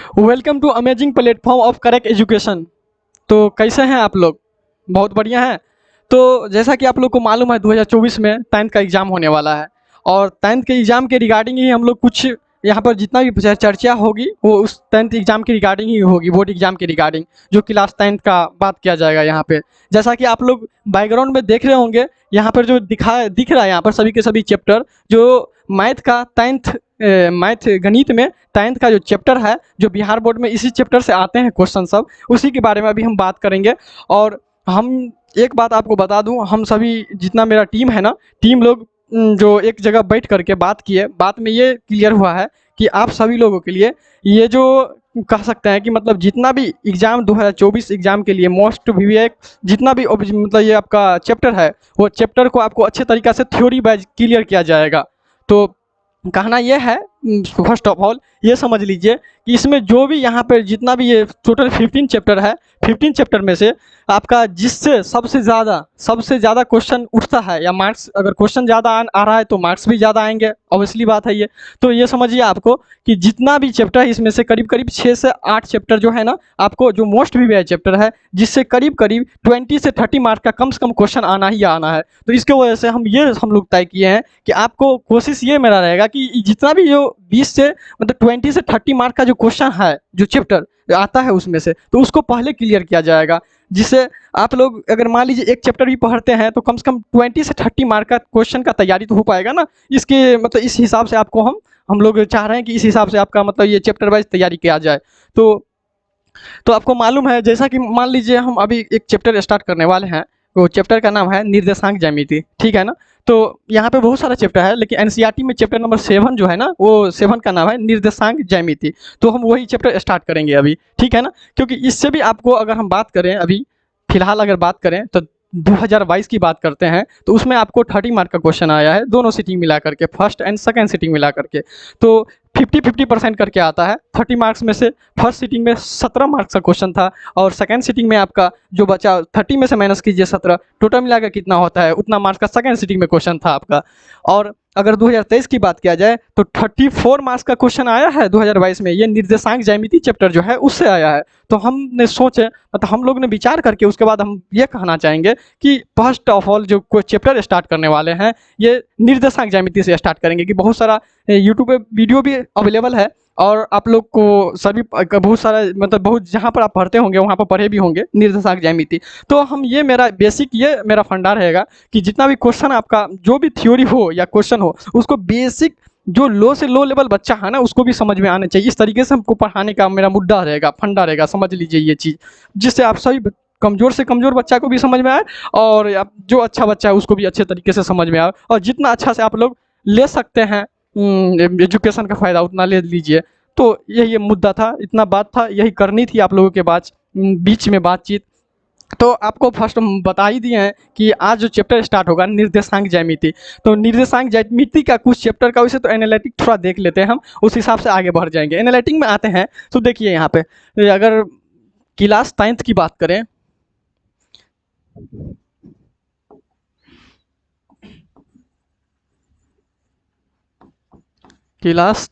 Welcome to amazing platform of correct education. तो कैसे हैं आप लोग? बहुत बढ़िया हैं। तो जैसा कि आप लोग को मालूम है 2024 में 10th का एग्ज़ाम होने वाला है और 10th के एग्ज़ाम के रिगार्डिंग ही हम लोग कुछ यहाँ पर जितना भी चर्चा होगी वो उस 10th एग्ज़ाम की रिगार्डिंग ही होगी, बोर्ड एग्ज़ाम की रिगार्डिंग, जो क्लास 10th का बात किया जाएगा यहाँ पे। जैसा कि आप लोग बैकग्राउंड में देख रहे होंगे, यहाँ पर जो दिख रहा है यहाँ पर सभी के सभी चैप्टर जो मैथ का 10th मैथ गणित में 10th का जो चैप्टर है, जो बिहार बोर्ड में इसी चैप्टर से आते हैं क्वेश्चन सब, उसी के बारे में अभी हम बात करेंगे। और हम एक बात आपको बता दूं, हम सभी जितना मेरा टीम है ना, टीम लोग जो एक जगह बैठ करके बात किए, बात में ये क्लियर हुआ है कि आप सभी लोगों के लिए ये जो कह सकते हैं कि मतलब जितना भी एग्ज़ाम 2024 एग्ज़ाम के लिए मोस्ट विवेक जितना भी मतलब ये आपका चैप्टर है, वो चैप्टर को आपको अच्छे तरीक़ा से थ्योरी वाइज क्लियर किया जाएगा। तो कहना यह है, फर्स्ट ऑफ ऑल ये समझ लीजिए कि इसमें जो भी यहाँ पर जितना भी ये टोटल 15 चैप्टर है, 15 चैप्टर में से आपका जिससे सबसे ज़्यादा क्वेश्चन उठता है या मार्क्स, अगर क्वेश्चन ज़्यादा आ रहा है तो मार्क्स भी ज़्यादा आएंगे, ऑब्वियसली बात है ये। तो ये समझिए आपको कि जितना भी चैप्टर है इसमें से करीब करीब 6 से 8 चैप्टर जो है ना, आपको जो मोस्ट भी चैप्टर है जिससे करीब करीब 20 से 30 मार्क का कम से कम क्वेश्चन आना ही आना है। तो इसके वजह से हम लोग तय किए हैं कि आपको कोशिश ये मेरा रहेगा कि जितना भी जो 20 से मतलब 20 से 30 मार्क का जो क्वेश्चन है, जो चैप्टर आता है उसमें से, तो उसको पहले क्लियर किया जाएगा, जिससे आप लोग अगर मान लीजिए एक चैप्टर भी पढ़ते हैं तो कम से कम 20 से 30 मार्क का क्वेश्चन का तैयारी तो हो पाएगा ना। इसके मतलब इस हिसाब से आपको हम लोग चाह रहे हैं कि इस हिसाब से आपका मतलब ये चैप्टर वाइज तैयारी किया जाए। तो आपको मालूम है, जैसा कि मान लीजिए हम अभी एक चैप्टर स्टार्ट करने वाले हैं, वो चैप्टर का नाम है निर्देशांक ज्यामिति, ठीक है ना। तो यहाँ पे बहुत सारा चैप्टर है, लेकिन एनसीईआरटी में चैप्टर नंबर 7 जो है ना, वो 7 का नाम है निर्देशांक ज्यामिति। तो हम वही चैप्टर स्टार्ट करेंगे अभी, ठीक है ना। क्योंकि इससे भी आपको अगर हम बात करें अभी फिलहाल अगर बात करें तो 2022 की बात करते हैं तो उसमें आपको 30 मार्क का क्वेश्चन आया है, दोनों सीटिंग मिला करके, फर्स्ट एंड सेकेंड सीटिंग मिला करके। तो 50-50% करके आता है। 30 मार्क्स में से फर्स्ट सीटिंग में 17 मार्क्स का क्वेश्चन था और सेकेंड सीटिंग में आपका जो बचा 30 में से माइनस कीजिए 17, टोटल मिलाकर कितना होता है उतना मार्क्स का सेकेंड सीटिंग में क्वेश्चन था आपका। और अगर 2023 की बात किया जाए तो 34 मार्क्स का क्वेश्चन आया है 2022 में, ये निर्देशांक ज्यामिति चैप्टर जो है उससे आया है। तो हमने सोचे, मतलब हम लोग ने विचार करके उसके बाद हम ये कहना चाहेंगे कि फर्स्ट ऑफ ऑल जो कोई चैप्टर स्टार्ट करने वाले हैं ये निर्देशांक ज्यामिति से स्टार्ट करेंगे, कि बहुत सारा यूट्यूब पे वीडियो भी अवेलेबल है और आप लोग को सभी बहुत सारा मतलब बहुत जहाँ पर आप पढ़ते होंगे वहाँ पर पढ़े भी होंगे निर्देशांक ज्यामिति। तो हम ये मेरा बेसिक ये मेरा फंडा रहेगा कि जितना भी क्वेश्चन आपका जो भी थ्योरी हो या क्वेश्चन हो, उसको बेसिक जो लो से लो लेवल बच्चा है ना उसको भी समझ में आना चाहिए। इस तरीके से हमको पढ़ाने का मेरा मुद्दा रहेगा, फंडा रहेगा, समझ लीजिए ये चीज़, जिससे आप सभी कमज़ोर से कमज़ोर बच्चा को भी समझ में आए और जो अच्छा बच्चा है उसको भी अच्छे तरीके से समझ में आए, और जितना अच्छा से आप लोग ले सकते हैं एजुकेशन का फ़ायदा उतना ले लीजिए। तो यही मुद्दा था, इतना बात था, यही करनी थी आप लोगों के बीच में बातचीत। तो आपको फर्स्ट हम बता ही दिए हैं कि आज जो चैप्टर स्टार्ट होगा निर्देशांक ज्यामिति। तो निर्देशांक ज्यामिति का कुछ चैप्टर का वैसे तो एनालिटिक थोड़ा देख लेते हैं, हम उस हिसाब से आगे बढ़ जाएंगे। एनालिटिक में आते हैं तो देखिए यहाँ पे अगर क्लास 10th की बात करें, क्लास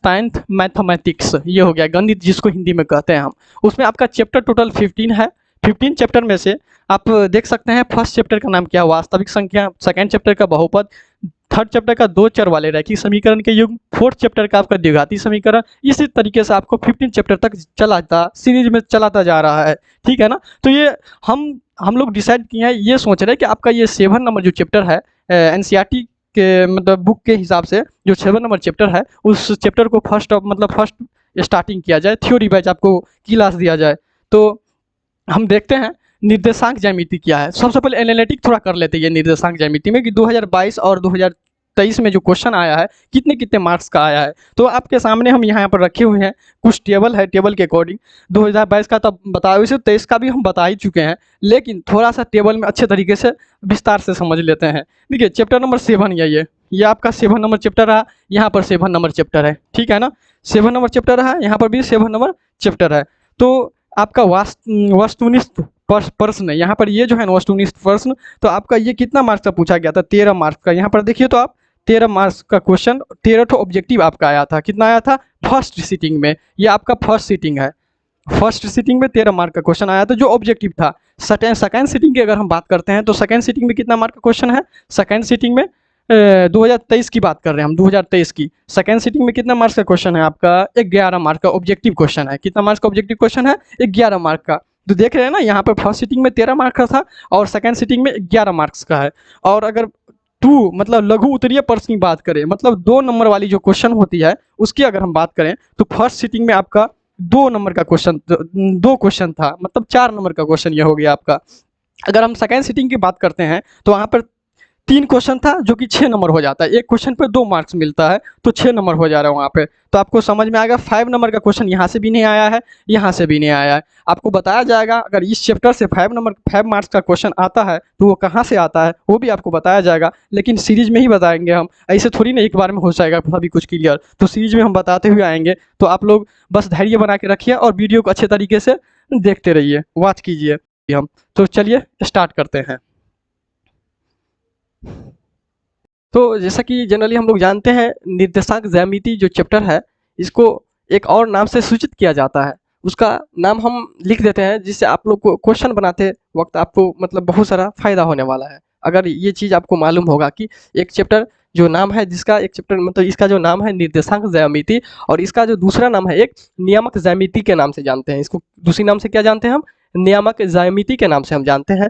10th मैथमेटिक्स, ये हो गया गणित जिसको हिंदी में कहते हैं हम। उसमें आपका चैप्टर टोटल 15 है। 15 चैप्टर में से आप देख सकते हैं फर्स्ट चैप्टर का नाम क्या है, वास्तविक संख्या, सेकंड चैप्टर का बहुपद, थर्ड चैप्टर का दो चर वाले रैखिक समीकरण के युग्म, फोर्थ चैप्टर का आपका द्विघाती समीकरण। इसी तरीके से आपको 15 चैप्टर तक चलाता सीरीज में चलाता जा रहा है, ठीक है ना। तो ये हम लोग डिसाइड किए हैं, ये सोच रहे हैं कि आपका ये 7 नंबर जो चैप्टर है एनसीईआरटी के मतलब बुक के हिसाब से जो 7 नंबर चैप्टर है उस चैप्टर को फर्स्ट स्टार्टिंग किया जाए, थ्योरी वाइज आपको क्लास दिया जाए। तो हम देखते हैं निर्देशांक ज्यामिति क्या है। सबसे पहले एनालिटिक थोड़ा कर लेते हैं ये निर्देशांक ज्यामिति में कि 2022 और 2023 में जो क्वेश्चन आया है कितने कितने मार्क्स का आया है। तो आपके सामने हम यहाँ पर रखे हुए हैं, कुछ टेबल है, टेबल के अकॉर्डिंग 2022 का तब बताया, वैसे 23 का भी हम बता ही चुके हैं, लेकिन थोड़ा सा टेबल में अच्छे तरीके से विस्तार से समझ लेते हैं। देखिए चैप्टर नंबर 7 ये आपका 7 नंबर चैप्टर रहा, यहाँ पर 7 नंबर चैप्टर है, ठीक है ना। 7 नंबर चैप्टर है, यहाँ पर भी 7 नंबर चैप्टर है। तो आपका वस्तुनिष्ठ प्रश्न, यहाँ पर ये जो है ना वस्तुनिष्ठ प्रश्न, तो आपका ये कितना मार्क्स का पूछा गया था, 13 मार्क्स का। यहाँ पर देखिए तो आप 13 मार्क्स का क्वेश्चन, 13 ठो ऑब्जेक्टिव आपका आया था। कितना आया था? फर्स्ट सीटिंग में। ये आपका फर्स्ट सीटिंग है। फर्स्ट सीटिंग में 13 मार्क का क्वेश्चन आया था जो ऑब्जेक्टिव था। सेकेंड सीटिंग की अगर हम बात करते हैं तो सेकेंड सीटिंग में कितना मार्क का क्वेश्चन है? सेकेंड सीटिंग में 2023 की बात कर रहे हैं हम, 2023 की। सेकेंड सीटिंग में कितना मार्क्स का क्वेश्चन है आपका? 11 मार्क का ऑब्जेक्टिव क्वेश्चन है। कितना मार्क्स का ऑब्जेक्टिव क्वेश्चन है? 11 मार्क का। तो देख रहे हैं ना, यहाँ पर फर्स्ट सीटिंग में 13 मार्क का था और सेकेंड सीटिंग में 11 मार्क्स का है। और अगर टू मतलब लघु उत्तरीय प्रश्न की बात करें, मतलब 2 नंबर वाली जो क्वेश्चन होती है उसकी अगर हम बात करें तो फर्स्ट सीटिंग में आपका 2 नंबर का क्वेश्चन, 2 क्वेश्चन था, मतलब 4 नंबर का क्वेश्चन ये हो गया आपका। अगर हम सेकेंड सीटिंग की बात करते हैं तो वहाँ पर 3 क्वेश्चन था जो कि 6 नंबर हो जाता है। एक क्वेश्चन पर 2 मार्क्स मिलता है तो 6 नंबर हो जा रहा है वहाँ पे। तो आपको समझ में आएगा 5 नंबर का क्वेश्चन यहाँ से भी नहीं आया है, यहाँ से भी नहीं आया है। आपको बताया जाएगा अगर इस चैप्टर से 5 मार्क्स का क्वेश्चन आता है तो वो कहाँ से आता है वो भी आपको बताया जाएगा, लेकिन सीरीज में ही बताएंगे हम। ऐसे थोड़ी ना एक बार में हो जाएगा सभी कुछ क्लियर, तो सीरीज में हम बताते हुए आएंगे। तो आप लोग बस धैर्य बना के रखिए और वीडियो को अच्छे तरीके से देखते रहिए, वॉच कीजिए हम। तो चलिए स्टार्ट करते हैं। तो जैसा कि जनरली हम लोग जानते हैं, निर्देशांक ज्यामिति जो चैप्टर है इसको एक और नाम से सूचित किया जाता है। उसका नाम हम लिख देते हैं जिससे आप लोग को क्वेश्चन बनाते वक्त आपको मतलब बहुत सारा फायदा होने वाला है। अगर ये चीज़ आपको मालूम होगा कि एक चैप्टर जो नाम है, जिसका एक चैप्टर मतलब इसका जो नाम है निर्देशांक ज्यामिति, और इसका जो दूसरा नाम है एक नियामक ज्यामिति के नाम से जानते हैं। इसको दूसरी नाम से क्या जानते हैं हम? नियामक ज्यामिति के नाम से हम जानते हैं।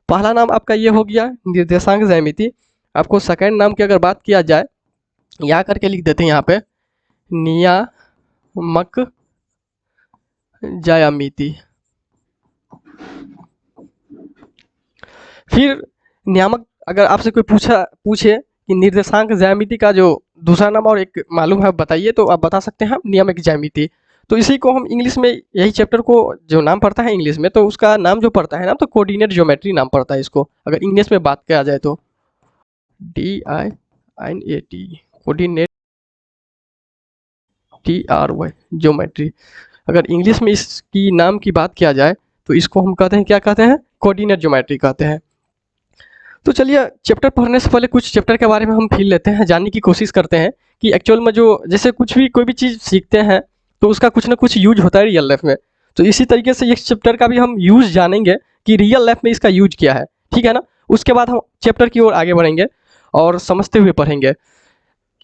पहला नाम आपका ये हो गया निर्देशांक ज्यामिति। आपको सेकंड नाम की अगर बात किया जाए, यहाँ करके लिख देते हैं यहाँ पे नियामक ज्यामिति। फिर नियामक, अगर आपसे कोई पूछे कि निर्देशांक ज्यामिति का जो दूसरा नाम और एक मालूम है बताइए, तो आप बता सकते हैं हम नियामक ज्यामिति। तो इसी को हम इंग्लिश में, यही चैप्टर को जो नाम पड़ता है इंग्लिश में, तो उसका नाम जो पड़ता है ना, तो कोऑर्डिनेट ज्योमेट्री नाम पड़ता है इसको, अगर इंग्लिश में बात किया जाए तो DINAT कोऑर्डिनेट TRY ज्योमेट्री। अगर इंग्लिश में इसकी नाम की बात किया जाए तो इसको हम कहते हैं, क्या कहते हैं? कोऑर्डिनेट ज्योमेट्री कहते हैं। तो चलिए चैप्टर पढ़ने से पहले कुछ चैप्टर के बारे में हम फील लेते हैं, जानने की कोशिश करते हैं कि एक्चुअल में जो जैसे कुछ भी कोई भी चीज़ सीखते हैं तो उसका कुछ ना कुछ यूज होता है रियल लाइफ में। तो इसी तरीके से इस चैप्टर का भी हम यूज जानेंगे कि रियल लाइफ में इसका यूज क्या है, ठीक है ना। उसके बाद हम चैप्टर की ओर आगे बढ़ेंगे और समझते हुए पढ़ेंगे।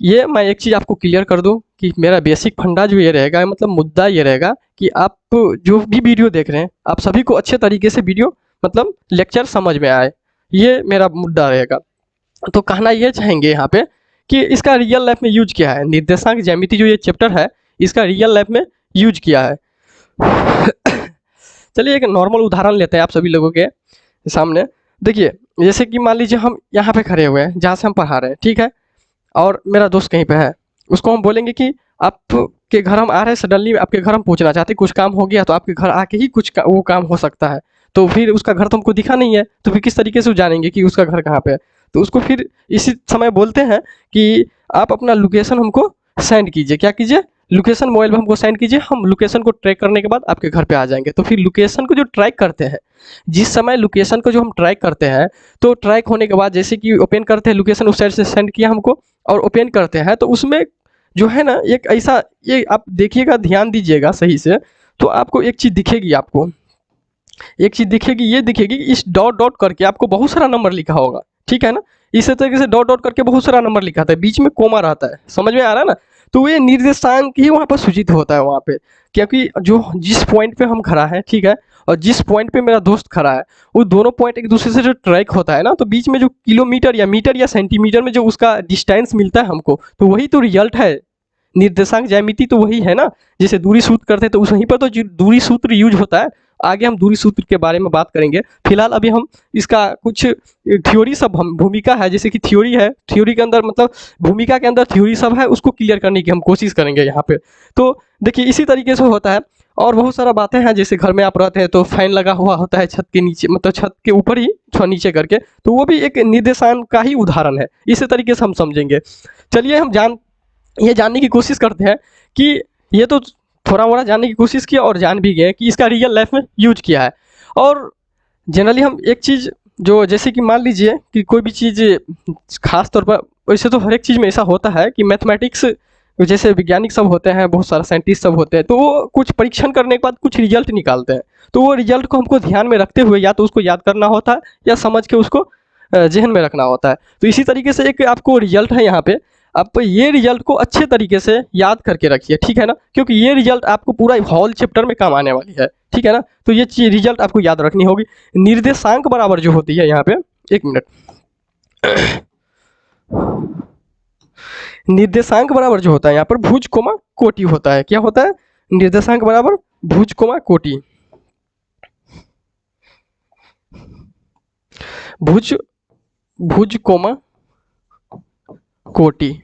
ये मैं एक चीज़ आपको क्लियर कर दूं कि मेरा बेसिक फंडा जो ये रहेगा, मतलब मुद्दा ये रहेगा कि आप जो भी वीडियो देख रहे हैं आप सभी को अच्छे तरीके से वीडियो मतलब लेक्चर समझ में आए, ये मेरा मुद्दा रहेगा। तो कहना ये चाहेंगे यहाँ पे कि इसका रियल लाइफ में यूज क्या है, निर्देशांक ज्यामिति जो ये चैप्टर है इसका रियल लाइफ में यूज किया है। चलिए एक नॉर्मल उदाहरण लेते हैं आप सभी लोगों के सामने। देखिए जैसे कि मान लीजिए हम यहाँ पे खड़े हुए हैं जहाँ से हम पढ़ा रहे हैं, ठीक है, और मेरा दोस्त कहीं पे है। उसको हम बोलेंगे कि आपके घर हम आ रहे हैं, सडनली आपके घर हम पहुँचना चाहते हैं, कुछ काम हो गया तो आपके घर आके ही वो काम हो सकता है। तो फिर उसका घर तो हमको दिखा नहीं है, तो फिर किस तरीके से जानेंगे कि उसका घर कहाँ पे है? तो उसको फिर इसी समय बोलते हैं कि आप अपना लोकेशन हमको सेंड कीजिए। क्या कीजिए? लोकेशन मोबाइल में हमको सेंड कीजिए, हम लोकेशन को ट्रैक करने के बाद आपके घर पे आ जाएंगे। तो फिर लोकेशन को जो ट्रैक करते हैं, जिस समय लोकेशन को जो हम ट्रैक करते हैं, तो ट्रैक होने के बाद जैसे कि ओपन करते हैं, लोकेशन उस साइड से सेंड किया हमको और ओपन करते हैं, तो उसमें जो है ना एक ऐसा, ये आप देखिएगा, ध्यान दीजिएगा सही से, तो आपको एक चीज़ दिखेगी, आपको एक चीज़ दिखेगी, ये दिखेगी इस डॉट डॉट करके आपको बहुत सारा नंबर लिखा होगा, ठीक है ना। इसी तरीके से डॉट डॉट करके बहुत सारा नंबर लिखा था, बीच में कोमा रहता है, समझ में आ रहा है ना। तो ये निर्देशांक ही वहाँ पर सूचित होता है वहाँ पे, क्योंकि जो जिस पॉइंट पे हम खड़ा है, ठीक है, और जिस पॉइंट पे मेरा दोस्त खड़ा है, वो दोनों पॉइंट एक दूसरे से जो ट्रैक होता है ना, तो बीच में जो किलोमीटर या मीटर या सेंटीमीटर में जो उसका डिस्टेंस मिलता है हमको, तो वही तो रिजल्ट है। निर्देशांक ज्यामिति तो वही है ना, जैसे दूरी सूत्र करते हैं तो उस वहीं पर तो दूरी सूत्र यूज होता है। आगे हम दूरी सूत्र के बारे में बात करेंगे, फिलहाल अभी हम इसका कुछ थ्योरी सब, हम भूमिका है, जैसे कि थ्योरी है, थ्योरी के अंदर मतलब भूमिका के अंदर थ्योरी सब है, उसको क्लियर करने की हम कोशिश करेंगे यहाँ पे। तो देखिए इसी तरीके से होता है, और बहुत सारा बातें हैं, जैसे घर में आप रहते हैं तो फैन लगा हुआ होता है छत के नीचे, मतलब छत के ऊपर ही थोड़ा नीचे करके, तो वो भी एक निर्देशांक का ही उदाहरण है। इसी तरीके से हम समझेंगे। चलिए हम ये जानने की कोशिश करते हैं कि ये तो थोड़ा मोड़ा जानने की कोशिश किया और जान भी गए कि इसका रियल लाइफ में यूज किया है। और जनरली हम एक चीज़ जो, जैसे कि मान लीजिए कि कोई भी चीज़ खास तौर पर वैसे तो हर एक चीज़ में ऐसा होता है कि मैथमेटिक्स जैसे वैज्ञानिक सब होते हैं, बहुत सारा साइंटिस्ट सब होते हैं, तो वो कुछ परीक्षण करने के बाद कुछ रिजल्ट निकालते हैं। तो वो रिजल्ट को हमको ध्यान में रखते हुए या तो उसको याद करना होता है या समझ के उसको ज़हन में रखना होता है। तो इसी तरीके से एक आपको रिजल्ट है यहाँ पे, आप ये रिजल्ट को अच्छे तरीके से याद करके रखिए, ठीक है ना? क्योंकि ये रिजल्ट आपको पूरा होल चैप्टर में काम आने वाली है, ठीक है ना? तो ये चीज़ रिजल्ट आपको याद रखनी होगी। निर्देशांक बराबर जो होती है यहाँ पे, एक मिनट, निर्देशांक बराबर जो होता है यहाँ पर भुज कोमा कोटि होता है। क्या होता है? निर्देशांक बराबर भुज कोमा कोटि। भुज भुज कोमा कोटि।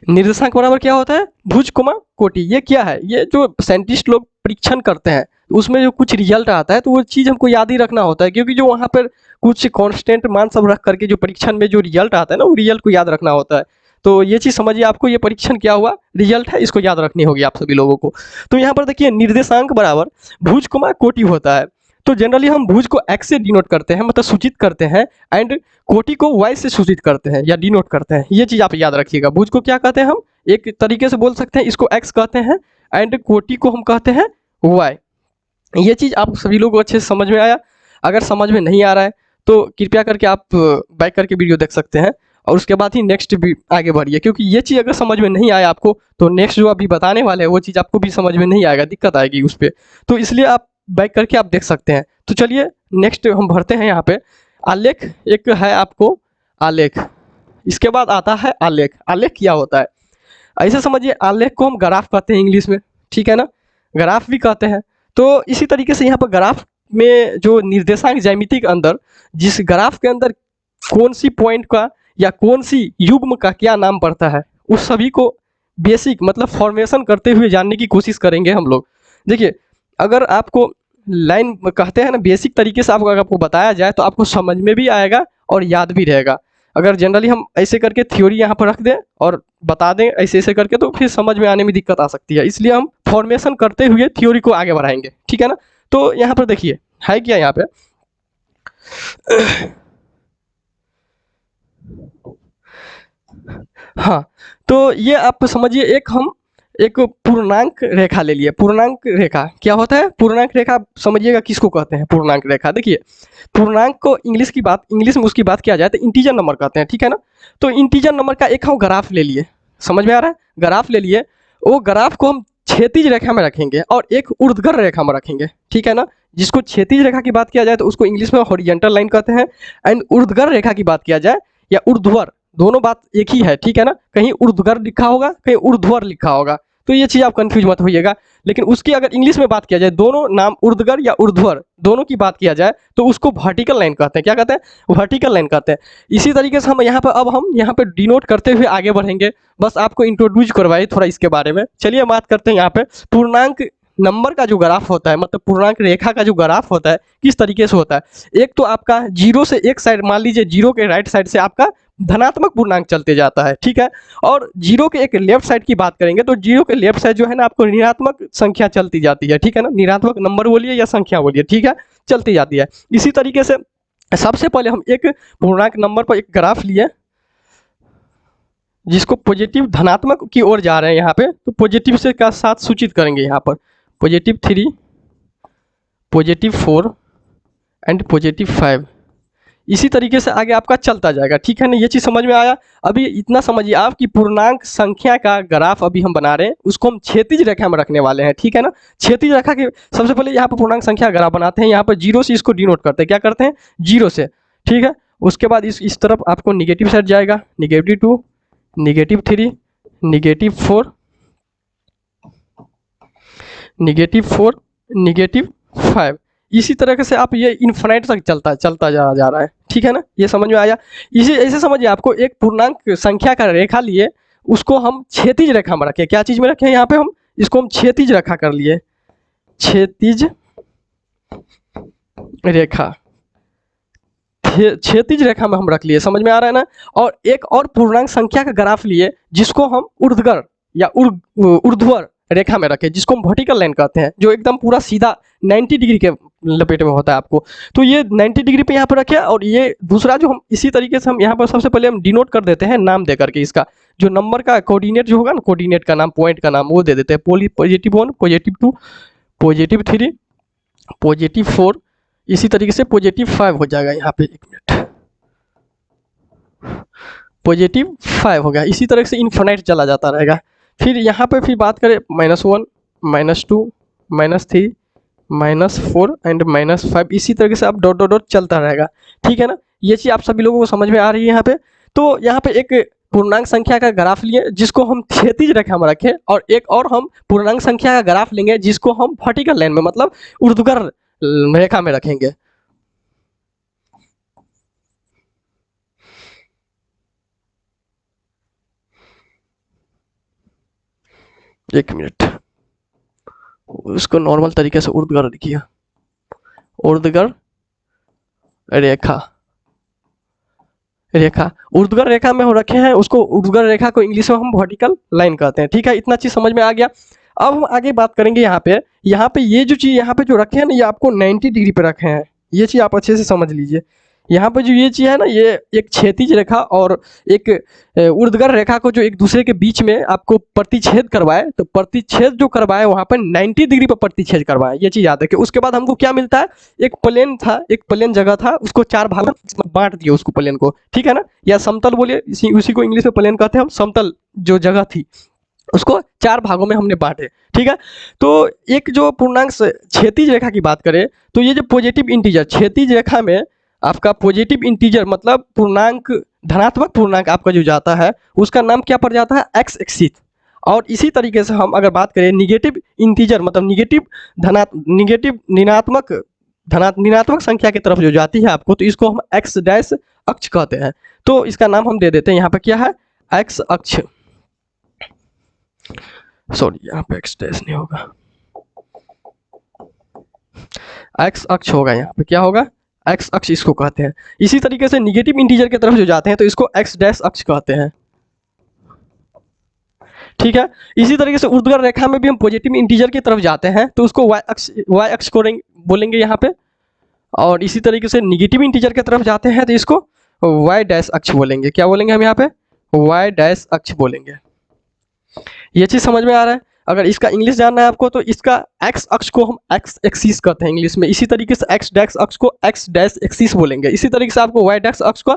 निर्देशांक बराबर क्या होता है? भुज कोमा कोटि। ये क्या है? ये जो साइंटिस्ट लोग परीक्षण करते हैं उसमें जो कुछ रिजल्ट आता है तो वो चीज़ हमको याद ही रखना होता है, क्योंकि जो वहाँ पर कुछ कांस्टेंट मान सब रख करके जो परीक्षण में जो रिजल्ट आता है ना, वो रिजल्ट को याद रखना होता है। तो ये चीज़ समझिए, आपको ये परीक्षण क्या हुआ, रिजल्ट है, इसको याद रखनी होगी आप सभी लोगों को। तो यहाँ पर देखिए निर्देशांक बराबर भुज कोमा कोटि होता है। तो जनरली हम भुज को एक्स से डिनोट करते हैं, मतलब सूचित करते हैं, एंड कोटि को वाई से सूचित करते हैं या डिनोट करते हैं। ये चीज़ आप याद रखिएगा। भुज को क्या कहते हैं हम, एक तरीके से बोल सकते हैं, इसको एक्स कहते हैं, एंड कोटि को हम कहते हैं वाई। ये चीज़ आप सभी लोगों को अच्छे से समझ में आया? अगर समझ में नहीं आ रहा है तो कृपया करके आप बैक करके वीडियो देख सकते हैं और उसके बाद ही नेक्स्ट भी आगे बढ़िए, क्योंकि ये चीज़ अगर समझ में नहीं आया आपको तो नेक्स्ट जो अभी बताने वाले हैं वो चीज़ आपको भी समझ में नहीं आएगा, दिक्कत आएगी उस पर। तो इसलिए आप बैक करके आप देख सकते हैं। तो चलिए नेक्स्ट हम भरते हैं यहाँ पे। आलेख एक है आपको, आलेख, इसके बाद आता है आलेख। आलेख क्या होता है? ऐसे समझिए, आलेख को हम ग्राफ कहते हैं इंग्लिश में, ठीक है ना? ग्राफ भी कहते हैं। तो इसी तरीके से यहाँ पर ग्राफ में जो निर्देशांक ज्यामिति के अंदर, जिस ग्राफ के अंदर कौन सी पॉइंट का या कौन सी युग्म का क्या नाम पड़ता है, उस सभी को बेसिक मतलब फॉर्मेशन करते हुए जानने की कोशिश करेंगे हम लोग। देखिए, अगर आपको लाइन कहते हैं ना, बेसिक तरीके से आपको बताया जाए तो आपको समझ में भी आएगा और याद भी रहेगा। अगर जनरली हम ऐसे करके थ्योरी यहाँ पर रख दें और बता दें ऐसे ऐसे करके, तो फिर समझ में आने में दिक्कत आ सकती है। इसलिए हम फॉर्मेशन करते हुए थ्योरी को आगे बढ़ाएंगे, ठीक है ना? तो यहाँ पर देखिए है क्या यहाँ पे, हाँ, तो ये आप समझिए, एक पूर्णांक रेखा ले लिए। पूर्णांक रेखा क्या होता है? पूर्णांक रेखा समझिएगा किसको कहते हैं पूर्णांक रेखा। देखिए, पूर्णांक को इंग्लिश में उसकी बात किया जाए तो इंटीजर नंबर कहते हैं, ठीक है ना? तो इंटीजर नंबर का एक हम ग्राफ ले लिए, समझ में आ रहा है? ग्राफ ले लिए, वो ग्राफ को हम क्षैतिज रेखा में रखेंगे और एक ऊर्ध्वाधर रेखा में रखेंगे, ठीक है ना? जिसको क्षैतिज रेखा की बात किया जाए तो उसको इंग्लिश में हॉरिजॉन्टल लाइन कहते हैं, एंड ऊर्ध्वाधर रेखा की बात किया जाए या ऊर्ध्वाधर, दोनों बात एक ही है, ठीक है ना? कहीं ऊर्ध्वाधर लिखा होगा, कहीं ऊर्ध्वाधर लिखा होगा, तो ये चीज़ आप कंफ्यूज मत होइएगा। लेकिन उसकी अगर इंग्लिश में बात किया जाए, दोनों नाम ऊर्ध्वाधर या ऊर्ध्वाधर दोनों की बात किया जाए तो उसको वर्टिकल लाइन कहते हैं। क्या कहते हैं? वर्टिकल लाइन कहते हैं। इसी तरीके से हम यहाँ पे डिनोट करते हुए आगे बढ़ेंगे। बस आपको इंट्रोड्यूस करवाइए थोड़ा इसके बारे में। चलिए बात करते हैं यहाँ पे पूर्णांक नंबर का जो ग्राफ होता है, मतलब पूर्णांक रेखा का जो ग्राफ होता है, किस तरीके से होता है। एक तो आपका जीरो से एक साइड, मान लीजिए जीरो के राइट साइड से आपका धनात्मक पूर्णांक चलते जाता है, ठीक है? और जीरो के एक लेफ्ट साइड की बात करेंगे तो जीरो के लेफ्ट साइड जो है ना, आपको ऋणात्मक संख्या चलती जाती है, ठीक है ना? ऋणात्मक नंबर बोलिए या संख्या बोलिए, ठीक है, चलती जाती है। इसी तरीके से सबसे पहले हम एक पूर्णांक नंबर पर एक ग्राफ लिए जिसको पॉजिटिव धनात्मक की ओर जा रहे हैं यहाँ पे, तो पॉजिटिव से का साथ सूचित करेंगे यहाँ पर, +3, +4 एंड +5। इसी तरीके से आगे आपका चलता जाएगा, ठीक है ना? ये चीज़ समझ में आया? अभी इतना समझिए आप कि पूर्णांक संख्या का ग्राफ अभी हम बना रहे हैं, उसको हम क्षैतिज रेखा में रखने वाले हैं, ठीक है ना? क्षैतिज रेखा के सबसे पहले यहाँ पर पूर्णांक संख्या ग्राफ बनाते हैं। यहाँ पर जीरो से इसको डिनोट करते हैं। क्या करते हैं? जीरो से, ठीक है? उसके बाद इस तरफ आपको निगेटिव साइड जाएगा, -2, -3, -4, -5। इसी तरह से आप ये इन्फिनिट तक चलता जा रहा है, ठीक है ना? ये समझ में आया? इसी ऐसे समझिए, आपको एक पूर्णांक संख्या का रेखा लिए, उसको हम क्षैतिज रेखा में रखें। क्या चीज़ में रखें? यहाँ पे हम इसको हम क्षैतिज रेखा कर लिए, क्षैतिज रेखा, क्षैतिज रेखा में हम रख लिए, समझ में आ रहा है ना? और एक और पूर्णांक संख्या का ग्राफ लिए जिसको हम ऊर्ध्वाधर या ऊर्ध्वाधर रेखा में रखें, जिसको हम वर्टिकल लाइन कहते हैं, जो एकदम पूरा सीधा 90 डिग्री के लपेट में होता है आपको। तो ये 90 डिग्री पे यहाँ पर रखें। और ये दूसरा जो हम इसी तरीके से हम यहाँ पर सबसे पहले हम डिनोट कर देते हैं नाम दे करके, इसका जो नंबर का कोऑर्डिनेट जो होगा ना, कोऑर्डिनेट का नाम, पॉइंट का नाम, वो दे देते हैं। +1, +2, +3, +4, इसी तरीके से +5 हो जाएगा यहाँ पे। 1 मिनट, +5 हो गया। इसी तरह से इन्फिनाइट चला जाता रहेगा। फिर यहाँ पे फिर बात करें -1, -2, -3, -4 एंड -5, इसी तरीके से आप डॉट डॉट डॉट चलता रहेगा। ठीक है ना, ये चीज़ आप सभी लोगों को समझ में आ रही है यहाँ पे। तो यहाँ पे एक पूर्णांक संख्या का ग्राफ लिए जिसको हम क्षैतिज रेखा में रखें, और एक और हम पूर्णांक संख्या का ग्राफ लेंगे जिसको हम वर्टिकल लाइन में, मतलब ऊर्ध्वाधर रेखा में रखेंगे। एक मिनट, उसको नॉर्मल तरीके से ऊर्ध्वाधर लिखिए, ऊर्ध्वाधर रेखा, ऊर्ध्वाधर रेखा में हो रखे हैं उसको, ऊर्ध्वाधर रेखा को इंग्लिश में हम वर्टिकल लाइन कहते हैं। ठीक है, इतना चीज समझ में आ गया। अब हम आगे बात करेंगे यहाँ पे ये जो चीज यहाँ पे जो रखे हैं ना, ये आपको 90 डिग्री पे रखे हैं। ये चीज आप अच्छे से समझ लीजिए। यहाँ पे जो ये चीज है ना, ये एक क्षैतिज रेखा और एक ऊर्ध्वाधर रेखा को जो एक दूसरे के बीच में आपको प्रतिच्छेद करवाए, तो प्रतिच्छेद जो करवाए वहां पर 90 डिग्री पर प्रतिच्छेद करवाए, ये चीज याद रखिए। उसके बाद हमको क्या मिलता है, एक प्लेन था, एक प्लेन जगह था, उसको 4 भाग में बांट दिया उसको, प्लेन को। ठीक है ना, या समतल बोलिए, उसी को इंग्लिश में प्लेन कहते हैं हम। समतल जो जगह थी उसको 4 भागों में हमने बांटे। ठीक है, तो एक जो पूर्णांक क्षैतिज रेखा की बात करें, तो ये जो पॉजिटिव इंटीजर क्षैतिज रेखा में आपका पॉजिटिव इंटीजर मतलब पूर्णांक, धनात्मक पूर्णांक आपका जो जाता है उसका नाम क्या पड़ जाता है, एक्स एक्सिस। और इसी तरीके से हम अगर बात करें निगेटिव इंटीजर मतलब निगेटिव ऋणात्मक संख्या की तरफ जो जाती है आपको, तो इसको हम एक्स डैश अक्ष कहते हैं। तो इसका नाम हम दे देते हैं यहाँ पे क्या है, एक्स अक्ष। सॉरी, यहाँ पे एक्स डैश नहीं होगा, एक्स अक्ष होगा। यहाँ पे क्या होगा, एक्स अक्ष इसको कहते हैं। इसी तरीके से निगेटिव इंटीजर की तरफ जो जाते हैं तो इसको एक्स डैश अक्ष कहते हैं। ठीक है, इसी तरीके से ऊर्ध्वाधर रेखा में भी हम पॉजिटिव इंटीजर की तरफ जाते हैं तो उसको वाई अक्ष को बोलेंगे यहाँ पे। और इसी तरीके से निगेटिव इंटीजर की तरफ जाते हैं तो इसको वाई डैश अक्ष बोलेंगे। क्या बोलेंगे हम यहाँ पे, वाई डैश अक्ष बोलेंगे। ये चीज समझ में आ रहा है। अगर इसका इंग्लिश जानना है आपको तो इसका एक्स अक्ष को हम एक्स एक्सिस कहते हैं इंग्लिश में। इसी तरीके से एक्स डैश अक्ष को एक्स डैश एक्सिस बोलेंगे। इसी तरीके से आपको वाई डैश अक्ष का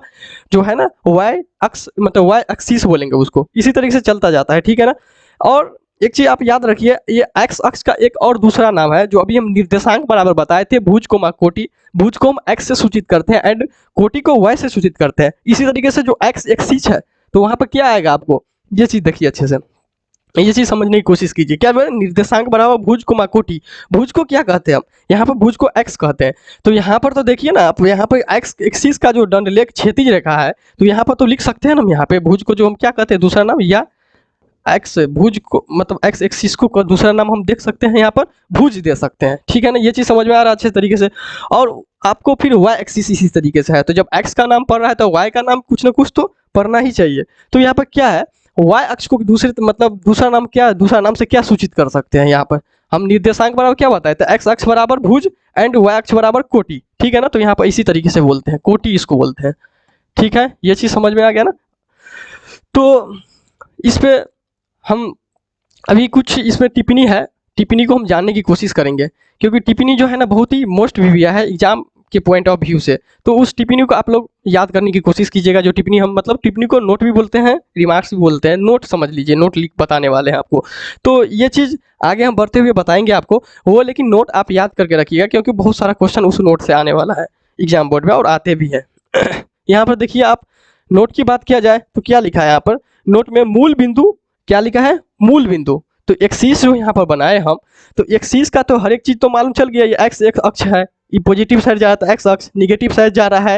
जो है ना, वाई अक्ष मतलब वाई एक्सिस बोलेंगे उसको। इसी तरीके से चलता जाता है। ठीक है ना, और एक चीज आप याद रखिए, ये एक्स अक्ष का एक और दूसरा नाम है जो अभी हम निर्देशांक बराबर बताए थे, भुज कोमा कोटि। भुज को हम एक्स से सूचित करते हैं एंड कोटि को वाई से सूचित करते हैं। इसी तरीके से जो एक्स एक्सिस है तो वहां पर क्या आएगा आपको, ये चीज देखिए अच्छे से, ये चीज समझने की कोशिश कीजिए। क्या निर्देशांक बराबर भुज कोमा कोटि। भुज को क्या कहते हैं हम, यहाँ पर भुज को एक्स कहते हैं। तो यहाँ पर तो देखिए ना आप, यहाँ पर एक्स एक्सिस का जो दंडलेख क्षैतिज रेखा है तो यहाँ पर तो लिख सकते हैं ना हम, यहाँ पे भुज को जो हम क्या कहते हैं दूसरा नाम, या एक्स भुज को मतलब एक्स एक्सिस को दूसरा नाम हम देख सकते हैं, यहाँ पर भुज दे सकते हैं। ठीक है ना, ये चीज समझ में आ रहा है अच्छे तरीके से। और आपको फिर वाई एक्सिस इसी तरीके से है, तो जब एक्स का नाम पढ़ रहा है तो वाई का नाम कुछ ना कुछ तो पढ़ना ही चाहिए। तो यहाँ पर क्या है, वाई अक्ष को दूसरे मतलब दूसरा नाम क्या, दूसरा नाम से क्या सूचित कर सकते हैं, यहाँ पर हम निर्देशांक बराबर क्या बताए थे, एक्स अक्ष बराबर भुज एंड वाई अक्ष बराबर कोटि। ठीक है ना, तो यहाँ पर इसी तरीके से बोलते हैं, कोटि इसको बोलते हैं। ठीक है, ये चीज समझ में आ गया ना। तो इस पे हम अभी कुछ इसमें टिप्पणी है, टिप्पणी को हम जानने की कोशिश करेंगे, क्योंकि टिप्पणी जो है ना बहुत ही मोस्ट विविया है एग्जाम के पॉइंट ऑफ व्यू से। तो उस टिप्पणी को आप लोग याद करने की कोशिश कीजिएगा। जो टिप्पणी हम मतलब टिप्पणी को नोट भी बोलते हैं, रिमार्क्स भी बोलते हैं, नोट समझ लीजिए, नोट लिख बताने वाले हैं आपको। तो ये चीज़ आगे हम बढ़ते हुए बताएंगे आपको वो, लेकिन नोट आप याद करके रखिएगा क्योंकि बहुत सारा क्वेश्चन उस नोट से आने वाला है एग्जाम बोर्ड में, और आते भी हैं। यहाँ पर देखिए आप, नोट की बात किया जाए तो क्या लिखा है यहाँ पर नोट में, मूल बिंदु, क्या लिखा है, मूल बिंदु। तो एक्सिस जो यहाँ पर बनाए हम, तो एक्सिस का तो हर एक चीज तो मालूम चल गया। ये एक्स एक अक्ष है, ये पॉजिटिव साइड जा रहा है एक्स अक्ष, निगेटिव साइड जा रहा है